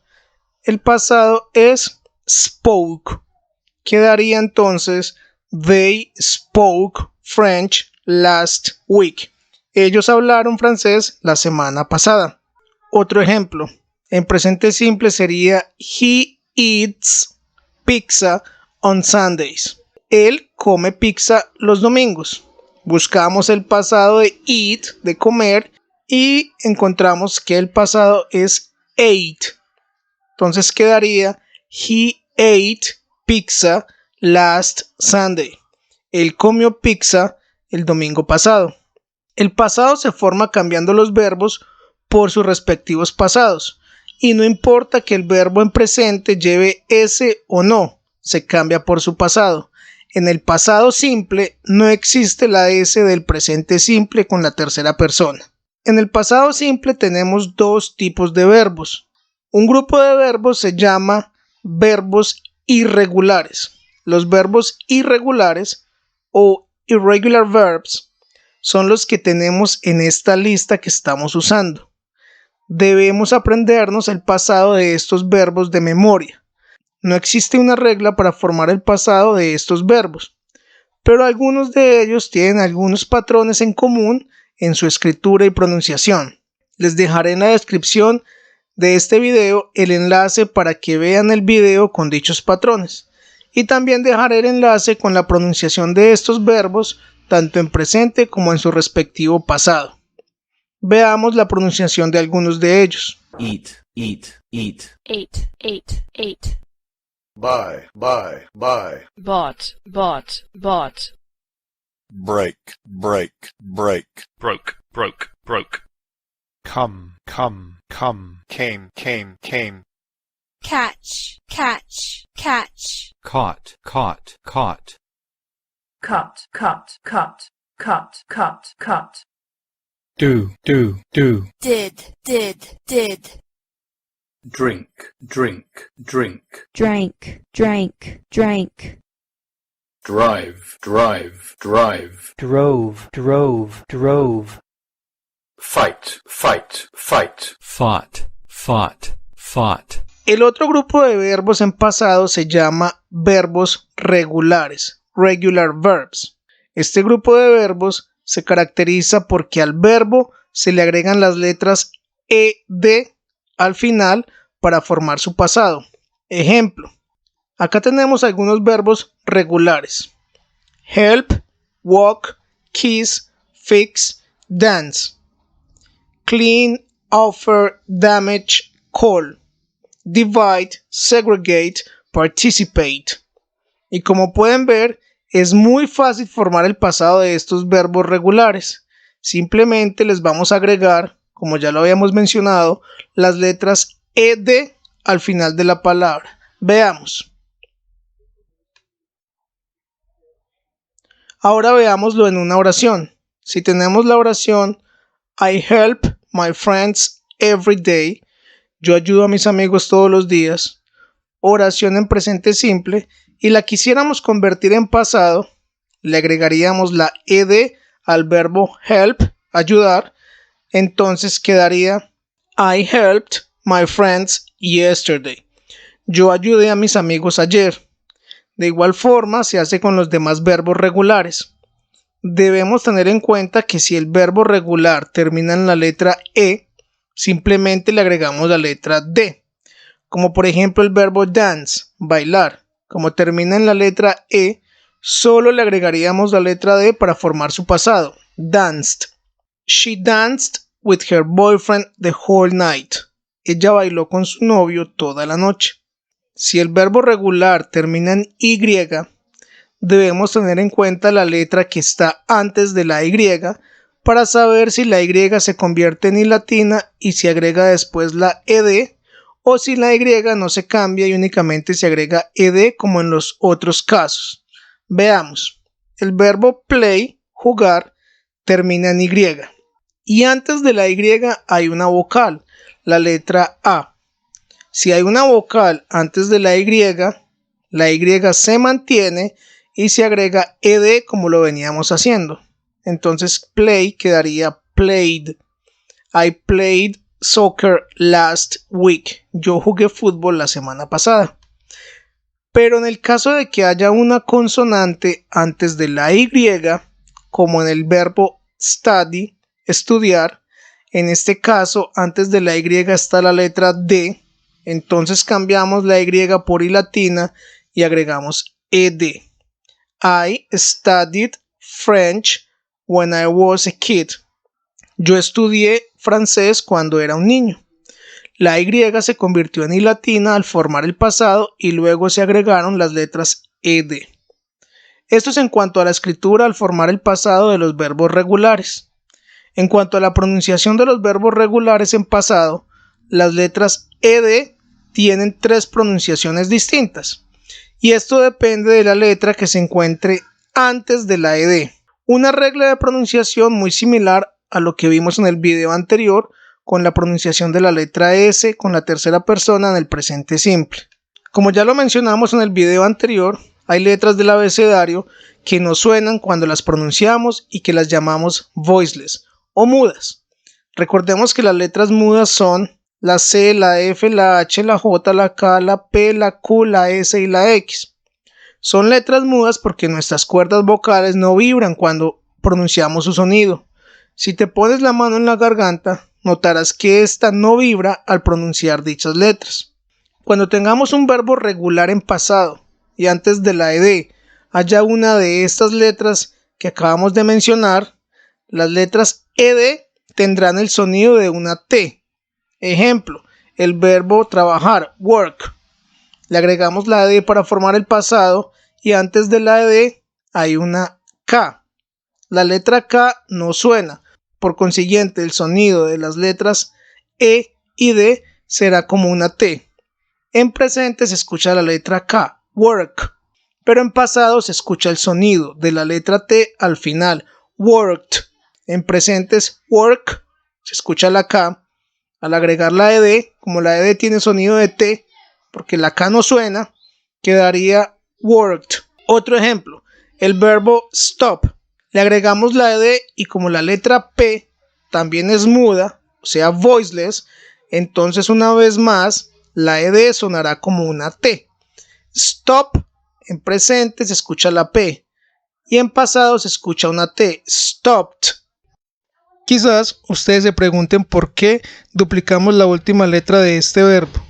El pasado es spoke. Quedaría entonces They spoke French last week. Ellos hablaron francés la semana pasada. Otro ejemplo. En presente simple sería He eats pizza on Sundays. Él come pizza los domingos. Buscamos el pasado de eat, de comer, y encontramos que el pasado es ate. Entonces quedaría He ate pizza last Sunday. Él comió pizza el domingo pasado. El pasado se forma cambiando los verbos por sus respectivos pasados. Y no importa que el verbo en presente lleve S o no, se cambia por su pasado. En el pasado simple no existe la S del presente simple con la tercera persona. En el pasado simple tenemos dos tipos de verbos. Un grupo de verbos se llama verbos irregulares. Los verbos irregulares o irregular verbs son los que tenemos en esta lista que estamos usando. Debemos aprendernos el pasado de estos verbos de memoria. No existe una regla para formar el pasado de estos verbos, pero algunos de ellos tienen algunos patrones en común en su escritura y pronunciación. Les dejaré en la descripción de este video el enlace para que vean el video con dichos patrones. Y también dejaré el enlace con la pronunciación de estos verbos, tanto en presente como en su respectivo pasado. Veamos la pronunciación de algunos de ellos. Eat, eat, eat. Ate, ate, ate. Buy, buy, buy. Bought, bought, bought. Break, break, break. Broke, broke, broke. Come, come, come. Came, came, came. Catch, catch, catch. Caught, caught, caught. Cut, cut, cut, cut, cut, cut. Do, do. Did, did. Drink, drink, drink. Drank, drank, drank. Drive, drive, drive. Drove, drove, drove. fight, fight, fight. Fought, fought, fought. El otro grupo de verbos en pasado se llama verbos regulares, regular verbs. Este grupo de verbos se caracteriza porque al verbo se le agregan las letras ed al final para formar su pasado. Ejemplo, acá tenemos algunos verbos regulares: help, walk, kiss, fix, dance, clean, offer, damage, call, divide, segregate, participate. Y como pueden ver, es muy fácil formar el pasado de estos verbos regulares. Simplemente les vamos a agregar, como ya lo habíamos mencionado, las letras ed al final de la palabra. Veamos. Ahora veámoslo en una oración. Si tenemos la oración I help my friends every day, yo ayudo a mis amigos todos los días, oración en presente simple, y la quisiéramos convertir en pasado, le agregaríamos la ed al verbo help, ayudar, entonces quedaría I helped my friends yesterday. Yo ayudé a mis amigos ayer. De igual forma se hace con los demás verbos regulares. Debemos tener en cuenta que si el verbo regular termina en la letra e, simplemente le agregamos la letra d. Como por ejemplo el verbo dance, bailar. Como termina en la letra e, solo le agregaríamos la letra d para formar su pasado. Danced. She danced with her boyfriend the whole night. Ella bailó con su novio toda la noche. Si el verbo regular termina en y, debemos tener en cuenta la letra que está antes de la y para saber si la y se convierte en i latina y se agrega después la ed, o si la y no se cambia y únicamente se agrega ed como en los otros casos. Veamos. El verbo play, jugar, termina en y. Y antes de la y hay una vocal, la letra a. Si hay una vocal antes de la y se mantiene y se agrega ed como lo veníamos haciendo. Entonces play quedaría played. I played soccer last week. Yo jugué fútbol la semana pasada. Pero en el caso de que haya una consonante antes de la y, como en el verbo study, estudiar, en este caso antes de la y está la letra d, entonces cambiamos la y por i latina y agregamos ed. I studied French when I was a kid. Yo estudié francés cuando era un niño. La y se convirtió en i latina al formar el pasado y luego se agregaron las letras ed. Esto es en cuanto a la escritura al formar el pasado de los verbos regulares. En cuanto a la pronunciación de los verbos regulares en pasado, las letras ed tienen 3 pronunciaciones distintas. Y esto depende de la letra que se encuentre antes de la ed. Una regla de pronunciación muy similar a lo que vimos en el video anterior con la pronunciación de la letra S con la tercera persona en el presente simple. Como ya lo mencionamos en el video anterior, hay letras del abecedario que no suenan cuando las pronunciamos y que las llamamos voiceless o mudas. Recordemos que las letras mudas son la C, la F, la H, la J, la K, la P, la Q, la S y la X. Son letras mudas porque nuestras cuerdas vocales no vibran cuando pronunciamos su sonido. Si te pones la mano en la garganta, notarás que ésta no vibra al pronunciar dichas letras. Cuando tengamos un verbo regular en pasado y antes de la ed haya una de estas letras que acabamos de mencionar, las letras ed tendrán el sonido de una T. Ejemplo, el verbo trabajar, work. Le agregamos la ed para formar el pasado y antes de la ed hay una K. La letra K no suena, por consiguiente el sonido de las letras E y D será como una T. En presente se escucha la letra K, work, pero en pasado se escucha el sonido de la letra T al final, worked. En presente es work, se escucha la K. Al agregar la ed, como la ed tiene sonido de T, porque la K no suena, quedaría worked. Otro ejemplo, el verbo stop. Le agregamos la ed y como la letra P también es muda, o sea, voiceless, entonces una vez más la ed sonará como una T. Stop, en presente se escucha la P y en pasado se escucha una T. Stopped. Quizás ustedes se pregunten por qué duplicamos la última letra de este verbo.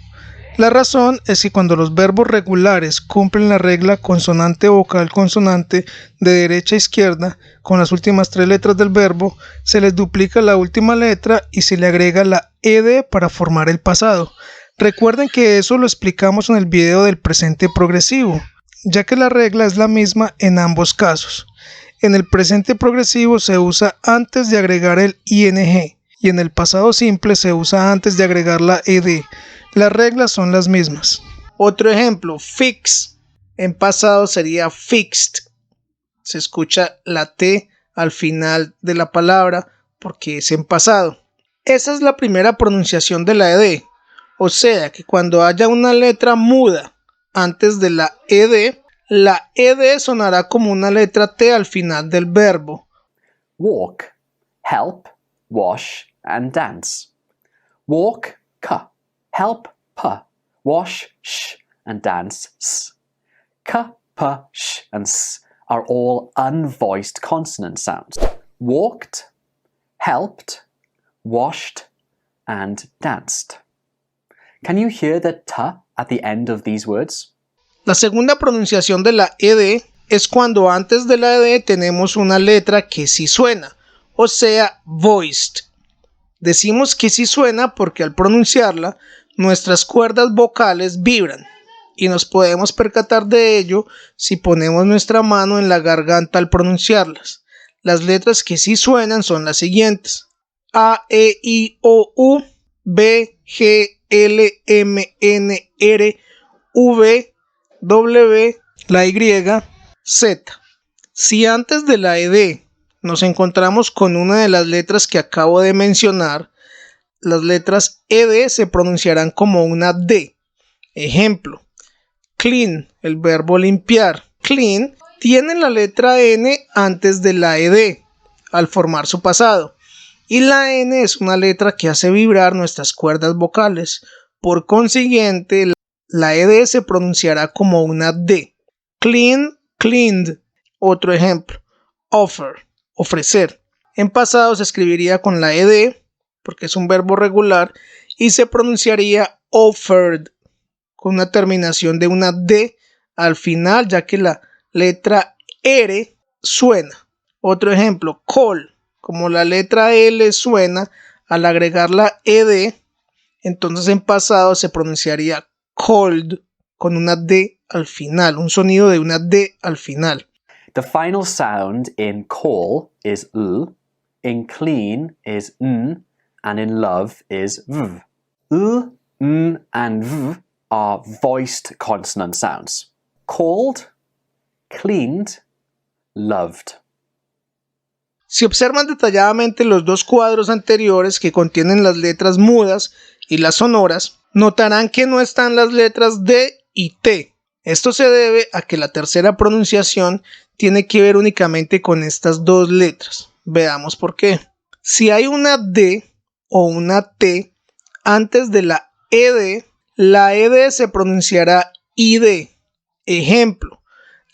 La razón es que cuando los verbos regulares cumplen la regla consonante vocal consonante de derecha a izquierda con las últimas 3 letras del verbo, se les duplica la última letra y se le agrega la ed para formar el pasado. Recuerden que eso lo explicamos en el video del presente progresivo, ya que la regla es la misma en ambos casos. En el presente progresivo se usa antes de agregar el ing y en el pasado simple se usa antes de agregar la ed. Las reglas son las mismas. Otro ejemplo, fix. En pasado sería fixed. Se escucha la T al final de la palabra porque es en pasado. Esa es la primera pronunciación de la ed. O sea que cuando haya una letra muda antes de la ed sonará como una letra T al final del verbo. Walk, help, wash, and dance. Walk, ka. Help, pa. Wash, sh, and dance, s. Ka, pa, sh, and s are all unvoiced consonant sounds. Walked, helped, washed, and danced. Can you hear the ta at the end of these words? La segunda pronunciación de la ed es cuando antes de la ed tenemos una letra que sí suena, o sea, voiced. Decimos que sí suena porque al pronunciarla, nuestras cuerdas vocales vibran y nos podemos percatar de ello si ponemos nuestra mano en la garganta al pronunciarlas. Las letras que sí suenan son las siguientes: A, E, I, O, U, B, G, L, M, N, R, V, W, la Y, Z. Si antes de la ed nos encontramos con una de las letras que acabo de mencionar, las letras ed se pronunciarán como una D. Ejemplo, clean, el verbo limpiar. Clean tiene la letra N antes de la ed al formar su pasado. Y la N es una letra que hace vibrar nuestras cuerdas vocales. Por consiguiente, la ed se pronunciará como una D. Clean, cleaned. Otro ejemplo, offer, ofrecer. En pasado se escribiría con la ed porque es un verbo regular y se pronunciaría offered con una terminación de una D al final, ya que la letra R suena. Otro ejemplo, call, como la letra L suena al agregar la ed, entonces en pasado se pronunciaría called con una D al final, un sonido de una D al final. The final sound in call is l, in clean is n, and in love is v. L, n, and v are voiced consonant sounds. Called, cleaned, loved. Si observan detalladamente los dos cuadros anteriores que contienen las letras mudas y las sonoras, notarán que no están las letras D y T. Esto se debe a que la tercera pronunciación tiene que ver únicamente con estas dos letras. Veamos por qué. Si hay una D o una T antes de la ed se pronunciará id. Ejemplo,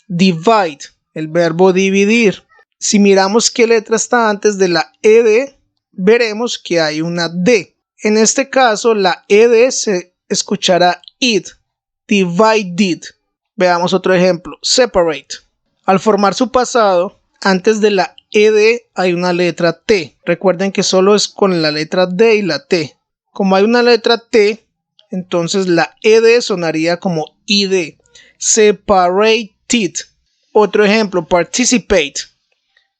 divide, el verbo dividir. Si miramos qué letra está antes de la ed, veremos que hay una D. En este caso, la ed se escuchará id, divided. Veamos otro ejemplo, separate. Al formar su pasado, antes de la ed hay una letra T. Recuerden que solo es con la letra D y la T. Como hay una letra T, entonces la ed sonaría como id. Separated. Otro ejemplo, participate.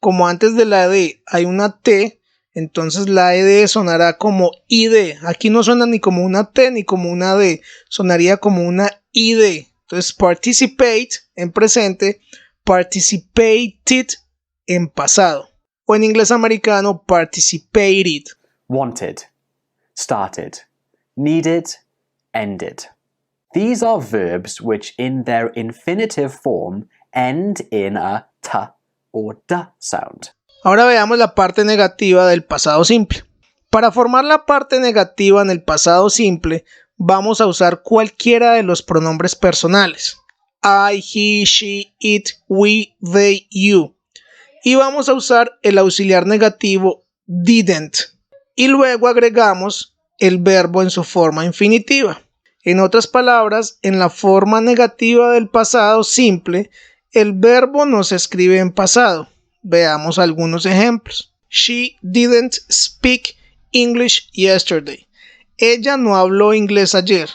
Como antes de la D hay una T, entonces la ed sonará como id. Aquí no suena ni como una T ni como una D. Sonaría como una id. Entonces participate en presente, participated en pasado. O en inglés americano, participated. Wanted, started, needed, ended. These are verbs which in their infinitive form end in a t or d sound. Ahora veamos la parte negativa del pasado simple. Para formar la parte negativa en el pasado simple, vamos a usar cualquiera de los pronombres personales. I, he, she, it, we, they, you. Y vamos a usar el auxiliar negativo didn't. Y luego agregamos el verbo en su forma infinitiva. En otras palabras, en la forma negativa del pasado simple, el verbo no se escribe en pasado. Veamos algunos ejemplos. She didn't speak English yesterday. Ella no habló inglés ayer.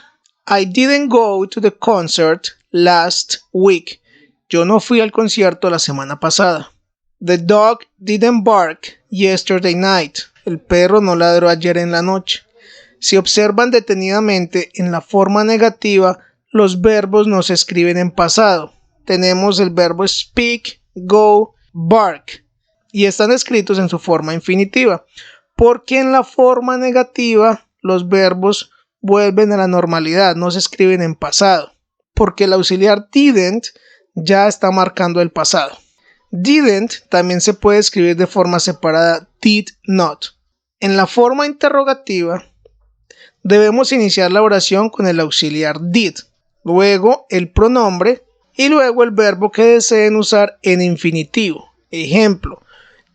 I didn't go to the concert last week. Yo no fui al concierto la semana pasada. The dog didn't bark yesterday night. El perro no ladró ayer en la noche. Si observan detenidamente, en la forma negativa, los verbos no se escriben en pasado. Tenemos el verbo speak, go, bark. Y están escritos en su forma infinitiva. Porque en la forma negativa, los verbos vuelven a la normalidad, no se escriben en pasado. Porque el auxiliar didn't ya está marcando el pasado. Didn't también se puede escribir de forma separada did not. En la forma interrogativa, debemos iniciar la oración con el auxiliar did, luego el pronombre y luego el verbo que deseen usar en infinitivo. Ejemplo,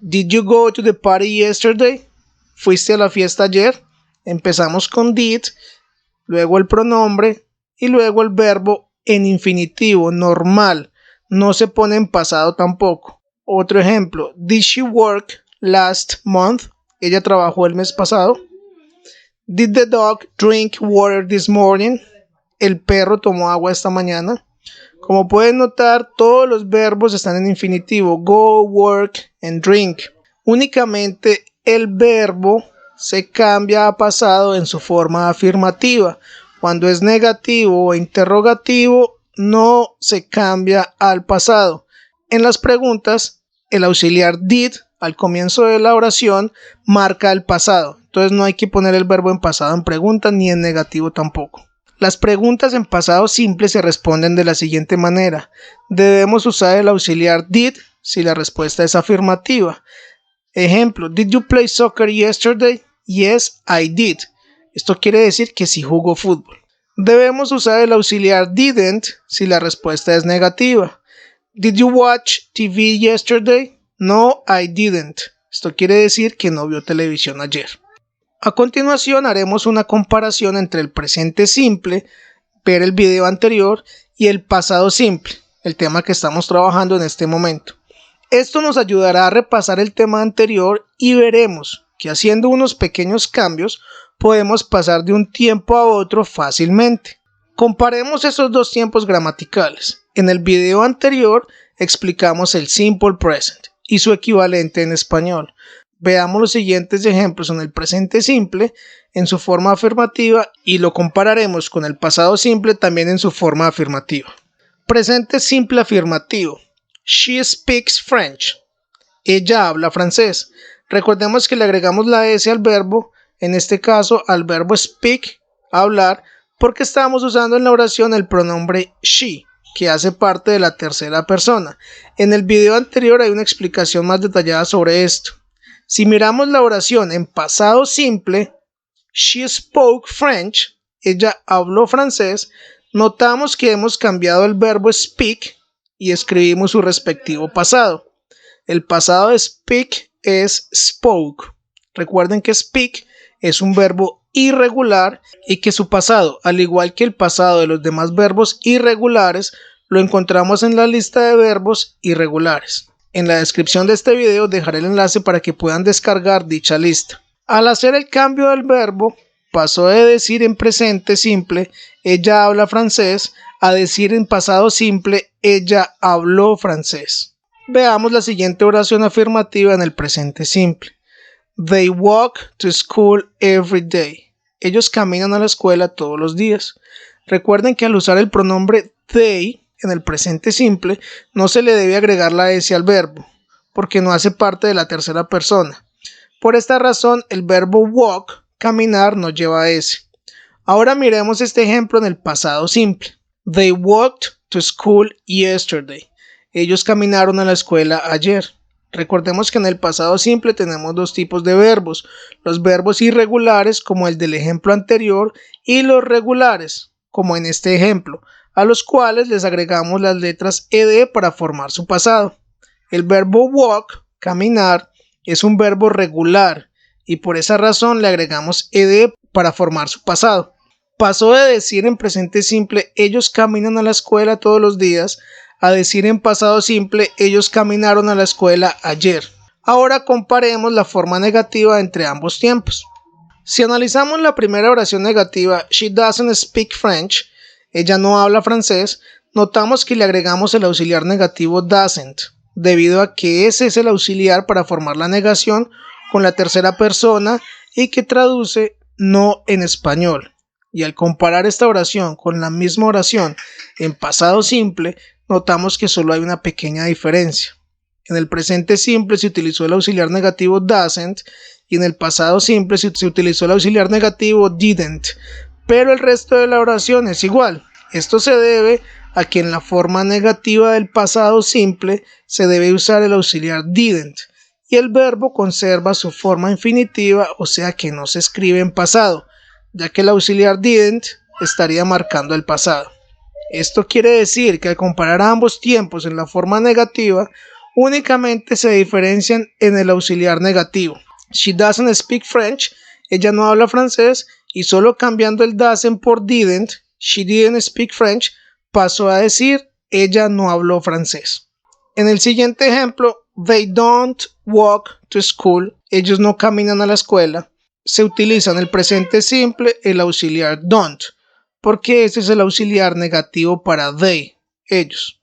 did you go to the party yesterday? ¿Fuiste a la fiesta ayer? Empezamos con did, luego el pronombre y luego el verbo en infinitivo normal. No se pone en pasado tampoco. Otro ejemplo, did she work last month? Ella trabajó el mes pasado. Did the dog drink water this morning? El perro tomó agua esta mañana. Como pueden notar, todos los verbos están en infinitivo. Go, work, and drink. Únicamente el verbo se cambia a pasado en su forma afirmativa. Cuando es negativo o interrogativo, no se cambia al pasado. En las preguntas, el auxiliar did al comienzo de la oración marca el pasado. Entonces no hay que poner el verbo en pasado en pregunta ni en negativo tampoco. Las preguntas en pasado simple se responden de la siguiente manera. Debemos usar el auxiliar did si la respuesta es afirmativa. Ejemplo, did you play soccer yesterday? Yes, I did. Esto quiere decir que sí jugó fútbol. Debemos usar el auxiliar didn't si la respuesta es negativa. Did you watch TV yesterday? No, I didn't. Esto quiere decir que no vio televisión ayer. A continuación haremos una comparación entre el presente simple, ver el video anterior, y el pasado simple, el tema que estamos trabajando en este momento. Esto nos ayudará a repasar el tema anterior y veremos que haciendo unos pequeños cambios podemos pasar de un tiempo a otro fácilmente. Comparemos esos dos tiempos gramaticales. En el video anterior explicamos el simple present y su equivalente en español. Veamos los siguientes ejemplos en el presente simple en su forma afirmativa y lo compararemos con el pasado simple también en su forma afirmativa. Presente simple afirmativo. She speaks French. Ella habla francés. Recordemos que le agregamos la S al verbo, en este caso al verbo speak, hablar, porque estamos usando en la oración el pronombre she, que hace parte de la tercera persona. En el video anterior hay una explicación más detallada sobre esto. Si miramos la oración en pasado simple, she spoke French, ella habló francés, notamos que hemos cambiado el verbo speak y escribimos su respectivo pasado. El pasado de speak es spoke. Recuerden que speak es un verbo irregular y que su pasado, al igual que el pasado de los demás verbos irregulares, lo encontramos en la lista de verbos irregulares. En la descripción de este video dejaré el enlace para que puedan descargar dicha lista. Al hacer el cambio del verbo, pasó de decir en presente simple, ella habla francés, a decir en pasado simple, ella habló francés. Veamos la siguiente oración afirmativa en el presente simple. They walk to school every day. Ellos caminan a la escuela todos los días. Recuerden que al usar el pronombre they en el presente simple, no se le debe agregar la S al verbo, porque no hace parte de la tercera persona. Por esta razón, el verbo walk, caminar, no lleva S. Ahora miremos este ejemplo en el pasado simple. They walked to school yesterday. Ellos caminaron a la escuela ayer. Recordemos que en el pasado simple tenemos dos tipos de verbos, los verbos irregulares como el del ejemplo anterior y los regulares como en este ejemplo, a los cuales les agregamos las letras ed para formar su pasado. El verbo walk, caminar, es un verbo regular y por esa razón le agregamos ed para formar su pasado. Pasó de decir en presente simple ellos caminan a la escuela todos los días a decir en pasado simple ellos caminaron a la escuela ayer. Ahora comparemos la forma negativa entre ambos tiempos. Si analizamos la primera oración negativa, she doesn't speak French, ella no habla francés, notamos que le agregamos el auxiliar negativo doesn't, debido a que ese es el auxiliar para formar la negación con la tercera persona y que traduce no en español. Y al comparar esta oración con la misma oración en pasado simple, notamos que solo hay una pequeña diferencia. En el presente simple se utilizó el auxiliar negativo doesn't y en el pasado simple se utilizó el auxiliar negativo didn't, pero el resto de la oración es igual. Esto se debe a que en la forma negativa del pasado simple se debe usar el auxiliar didn't y el verbo conserva su forma infinitiva, o sea que no se escribe en pasado, ya que el auxiliar didn't estaría marcando el pasado. Esto quiere decir que al comparar ambos tiempos en la forma negativa, únicamente se diferencian en el auxiliar negativo. She doesn't speak French, ella no habla francés, y solo cambiando el doesn't por didn't, she didn't speak French, pasó a decir ella no habló francés. En el siguiente ejemplo, they don't walk to school, ellos no caminan a la escuela, se utiliza en el presente simple el auxiliar don't, porque ese es el auxiliar negativo para they, ellos.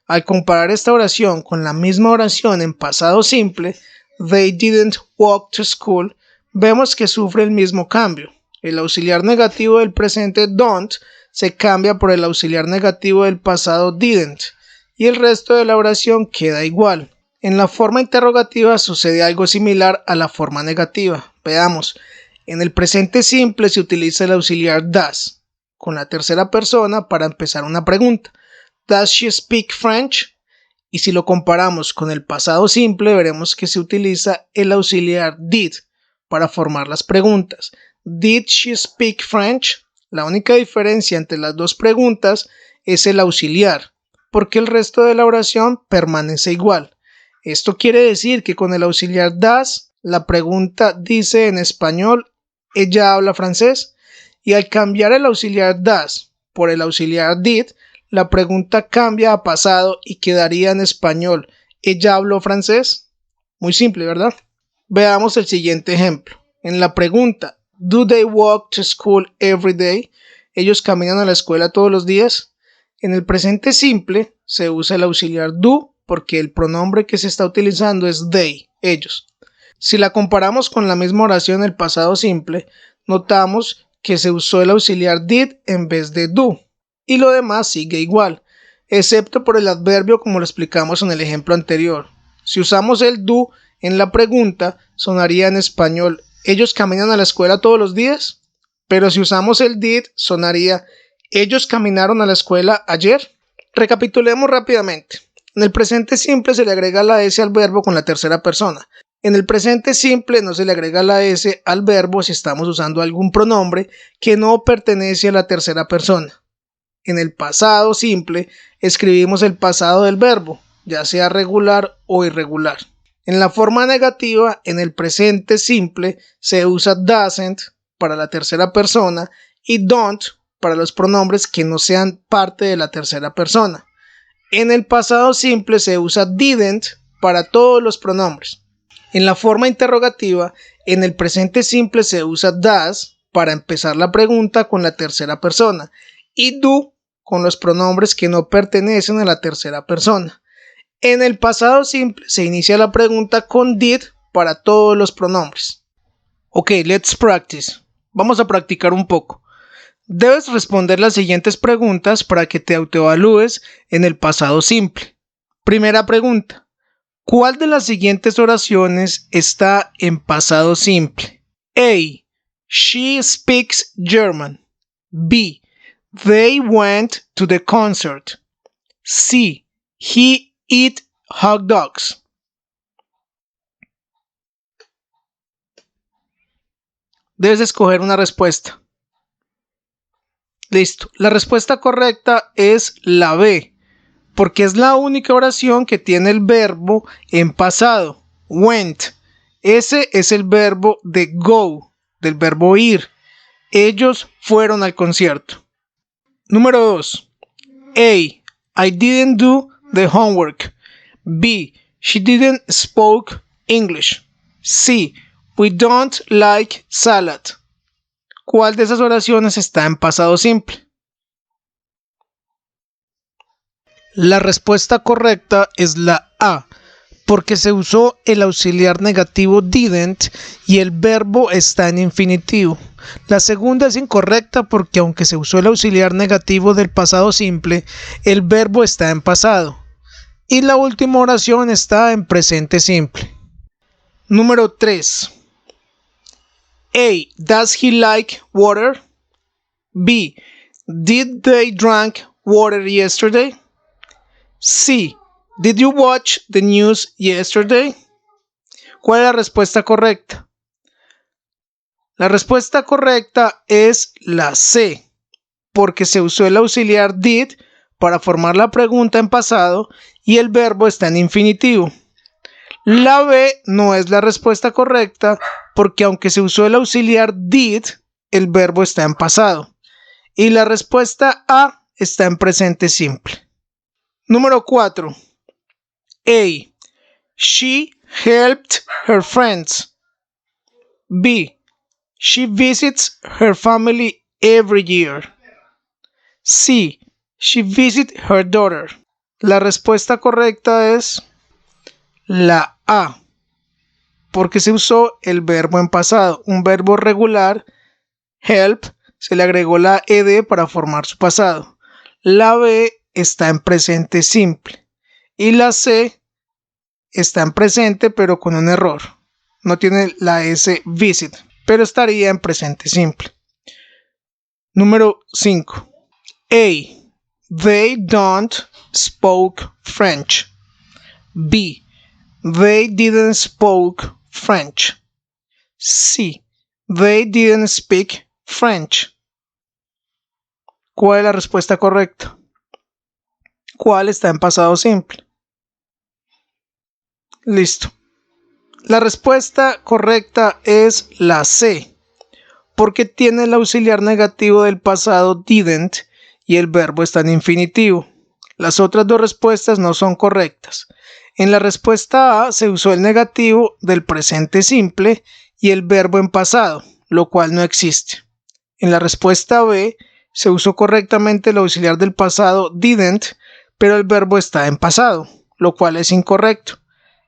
Al comparar esta oración con la misma oración en pasado simple, they didn't walk to school, vemos que sufre el mismo cambio. El auxiliar negativo del presente don't se cambia por el auxiliar negativo del pasado didn't, y el resto de la oración queda igual. En la forma interrogativa sucede algo similar a la forma negativa. Veamos, en el presente simple se utiliza el auxiliar does, con la tercera persona para empezar una pregunta. Does she speak French? Y si lo comparamos con el pasado simple, veremos que se utiliza el auxiliar did para formar las preguntas. Did she speak French? La única diferencia entre las dos preguntas es el auxiliar, porque el resto de la oración permanece igual. Esto quiere decir que con el auxiliar does, la pregunta dice en español, ¿ella habla francés? Y al cambiar el auxiliar does por el auxiliar did, la pregunta cambia a pasado y quedaría en español, ¿ella habló francés? Muy simple, ¿verdad? Veamos el siguiente ejemplo. En la pregunta, ¿do they walk to school every day? ¿Ellos caminan a la escuela todos los días? En el presente simple se usa el auxiliar do porque el pronombre que se está utilizando es they, ellos. Si la comparamos con la misma oración en el pasado simple, notamos que se usó el auxiliar did en vez de do, y lo demás sigue igual, excepto por el adverbio como lo explicamos en el ejemplo anterior. Si usamos el do en la pregunta, sonaría en español, ¿ellos caminan a la escuela todos los días? Pero si usamos el did, sonaría, ¿ellos caminaron a la escuela ayer? Recapitulemos rápidamente. En el presente simple se le agrega la S al verbo con la tercera persona. En el presente simple no se le agrega la S al verbo si estamos usando algún pronombre que no pertenece a la tercera persona. En el pasado simple escribimos el pasado del verbo, ya sea regular o irregular. En la forma negativa, en el presente simple se usa doesn't para la tercera persona y don't para los pronombres que no sean parte de la tercera persona. En el pasado simple se usa didn't para todos los pronombres. En la forma interrogativa, en el presente simple se usa does para empezar la pregunta con la tercera persona y do con los pronombres que no pertenecen a la tercera persona. En el pasado simple se inicia la pregunta con did para todos los pronombres. Ok, let's practice. Vamos a practicar un poco. Debes responder las siguientes preguntas para que te autoevalúes en el pasado simple. Primera pregunta. ¿Cuál de las siguientes oraciones está en pasado simple? A. She speaks German. B. They went to the concert. C. He ate hot dogs. Debes escoger una respuesta. Listo. La respuesta correcta es la B, porque es la única oración que tiene el verbo en pasado. Went. Ese es el verbo de go, del verbo ir. Ellos fueron al concierto. Número 2. A. I didn't do the homework. B. She didn't speak English. C. We don't like salad. ¿Cuál de esas oraciones está en pasado simple? La respuesta correcta es la A, porque se usó el auxiliar negativo didn't y el verbo está en infinitivo. La segunda es incorrecta porque aunque se usó el auxiliar negativo del pasado simple, el verbo está en pasado. Y la última oración está en presente simple. Número 3. A. Does he like water? B. Did they drink water yesterday? C. Did you watch the news yesterday? ¿Cuál es la respuesta correcta? La respuesta correcta es la C, porque se usó el auxiliar did para formar la pregunta en pasado y el verbo está en infinitivo. La B no es la respuesta correcta porque aunque se usó el auxiliar did, el verbo está en pasado. Y la respuesta A está en presente simple. Número 4. A. She helped her friends. B. She visits her family every year. C. She visits her daughter. La respuesta correcta es la A, porque se usó el verbo en pasado, un verbo regular, help, se le agregó la ed para formar su pasado. La B está en presente simple y la C está en presente pero con un error. No tiene la S visit, pero estaría en presente simple. Número 5. A. They don't speak French. B. They didn't speak French. C. They didn't speak French. ¿Cuál es la respuesta correcta? ¿Cuál está en pasado simple? Listo. La respuesta correcta es la C, porque tiene el auxiliar negativo del pasado didn't y el verbo está en infinitivo. Las otras dos respuestas no son correctas. En la respuesta A se usó el negativo del presente simple y el verbo en pasado, lo cual no existe. En la respuesta B se usó correctamente el auxiliar del pasado didn't, pero el verbo está en pasado, lo cual es incorrecto.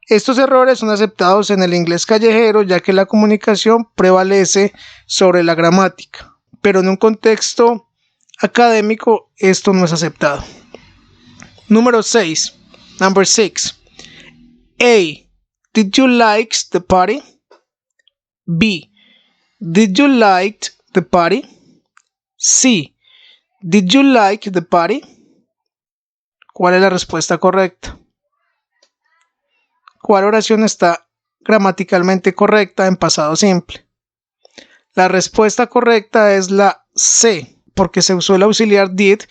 Estos errores son aceptados en el inglés callejero ya que la comunicación prevalece sobre la gramática, pero en un contexto académico esto no es aceptado. Número 6. Number 6. A. Did you like the party? B. Did you like the party? C. Did you like the party? ¿Cuál es la respuesta correcta? ¿Cuál oración está gramaticalmente correcta en pasado simple? La respuesta correcta es la C, porque se usó el auxiliar did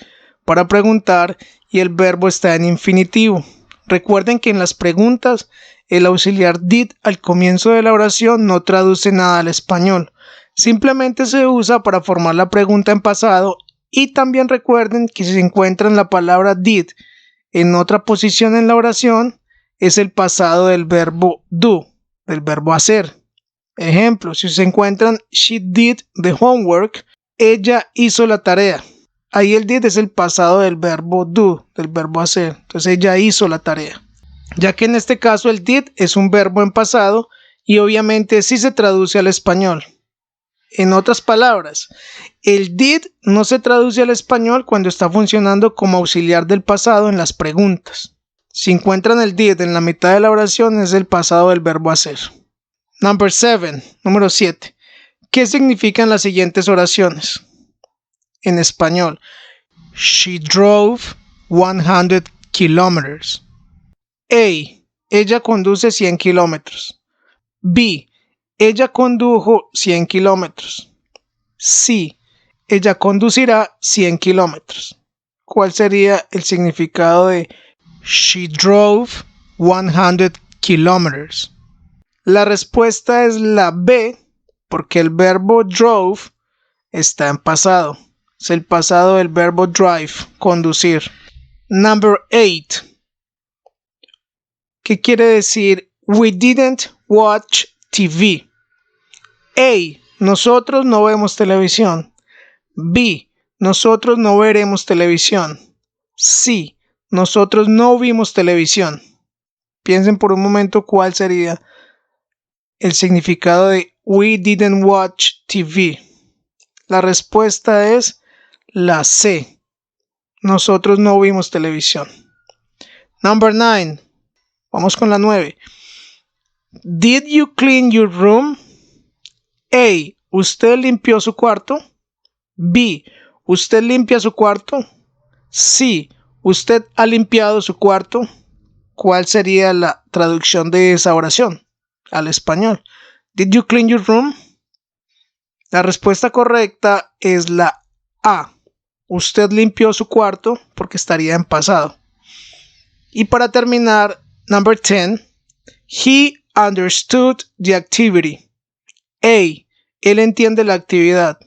para preguntar y el verbo está en infinitivo. Recuerden que en las preguntas el auxiliar did al comienzo de la oración no traduce nada al español, simplemente se usa para formar la pregunta en pasado y también recuerden que si se encuentra la palabra did en otra posición en la oración es el pasado del verbo do, del verbo hacer. Ejemplo, si se encuentran she did the homework, ella hizo la tarea. Ahí el did es el pasado del verbo do, del verbo hacer. Entonces ella hizo la tarea. Ya que en este caso el did es un verbo en pasado y obviamente sí se traduce al español. En otras palabras, el did no se traduce al español cuando está funcionando como auxiliar del pasado en las preguntas. Si encuentran el did en la mitad de la oración es el pasado del verbo hacer. Number 7, número 7. ¿Qué significan las siguientes oraciones? En español, she drove 100 kilometers. A. Ella conduce 100 kilómetros. B. ella condujo 100 kilómetros. Sí, ella conducirá 100 kilómetros. ¿Cuál sería el significado de she drove 100 kilometers? La respuesta es la B, porque el verbo drove está en pasado. Es el pasado del verbo drive, conducir. Number 8. ¿Qué quiere decir we didn't watch TV? A. Nosotros no vemos televisión. B. Nosotros no veremos televisión. C. Nosotros no vimos televisión. Piensen por un momento cuál sería el significado de we didn't watch TV. La respuesta es la C. Nosotros no vimos televisión. Number 9. Vamos con la 9. Did you clean your room? A. ¿Usted limpió su cuarto? B. ¿Usted limpia su cuarto? C. ¿Usted ha limpiado su cuarto? ¿Cuál sería la traducción de esa oración al español? Did you clean your room? La respuesta correcta es la A. Usted limpió su cuarto, porque estaría en pasado. Y para terminar, number 10. He understood the activity. A. Él entiende la actividad.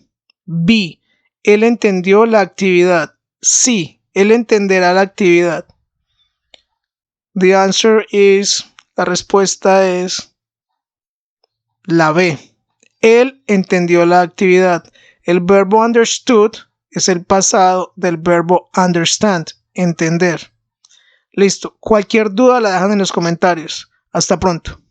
B. Él entendió la actividad. C. Él entenderá la actividad. The answer is, la respuesta es la B. Él entendió la actividad. El verbo understood es el pasado del verbo understand, entender. Listo. Cualquier duda la dejan en los comentarios. Hasta pronto.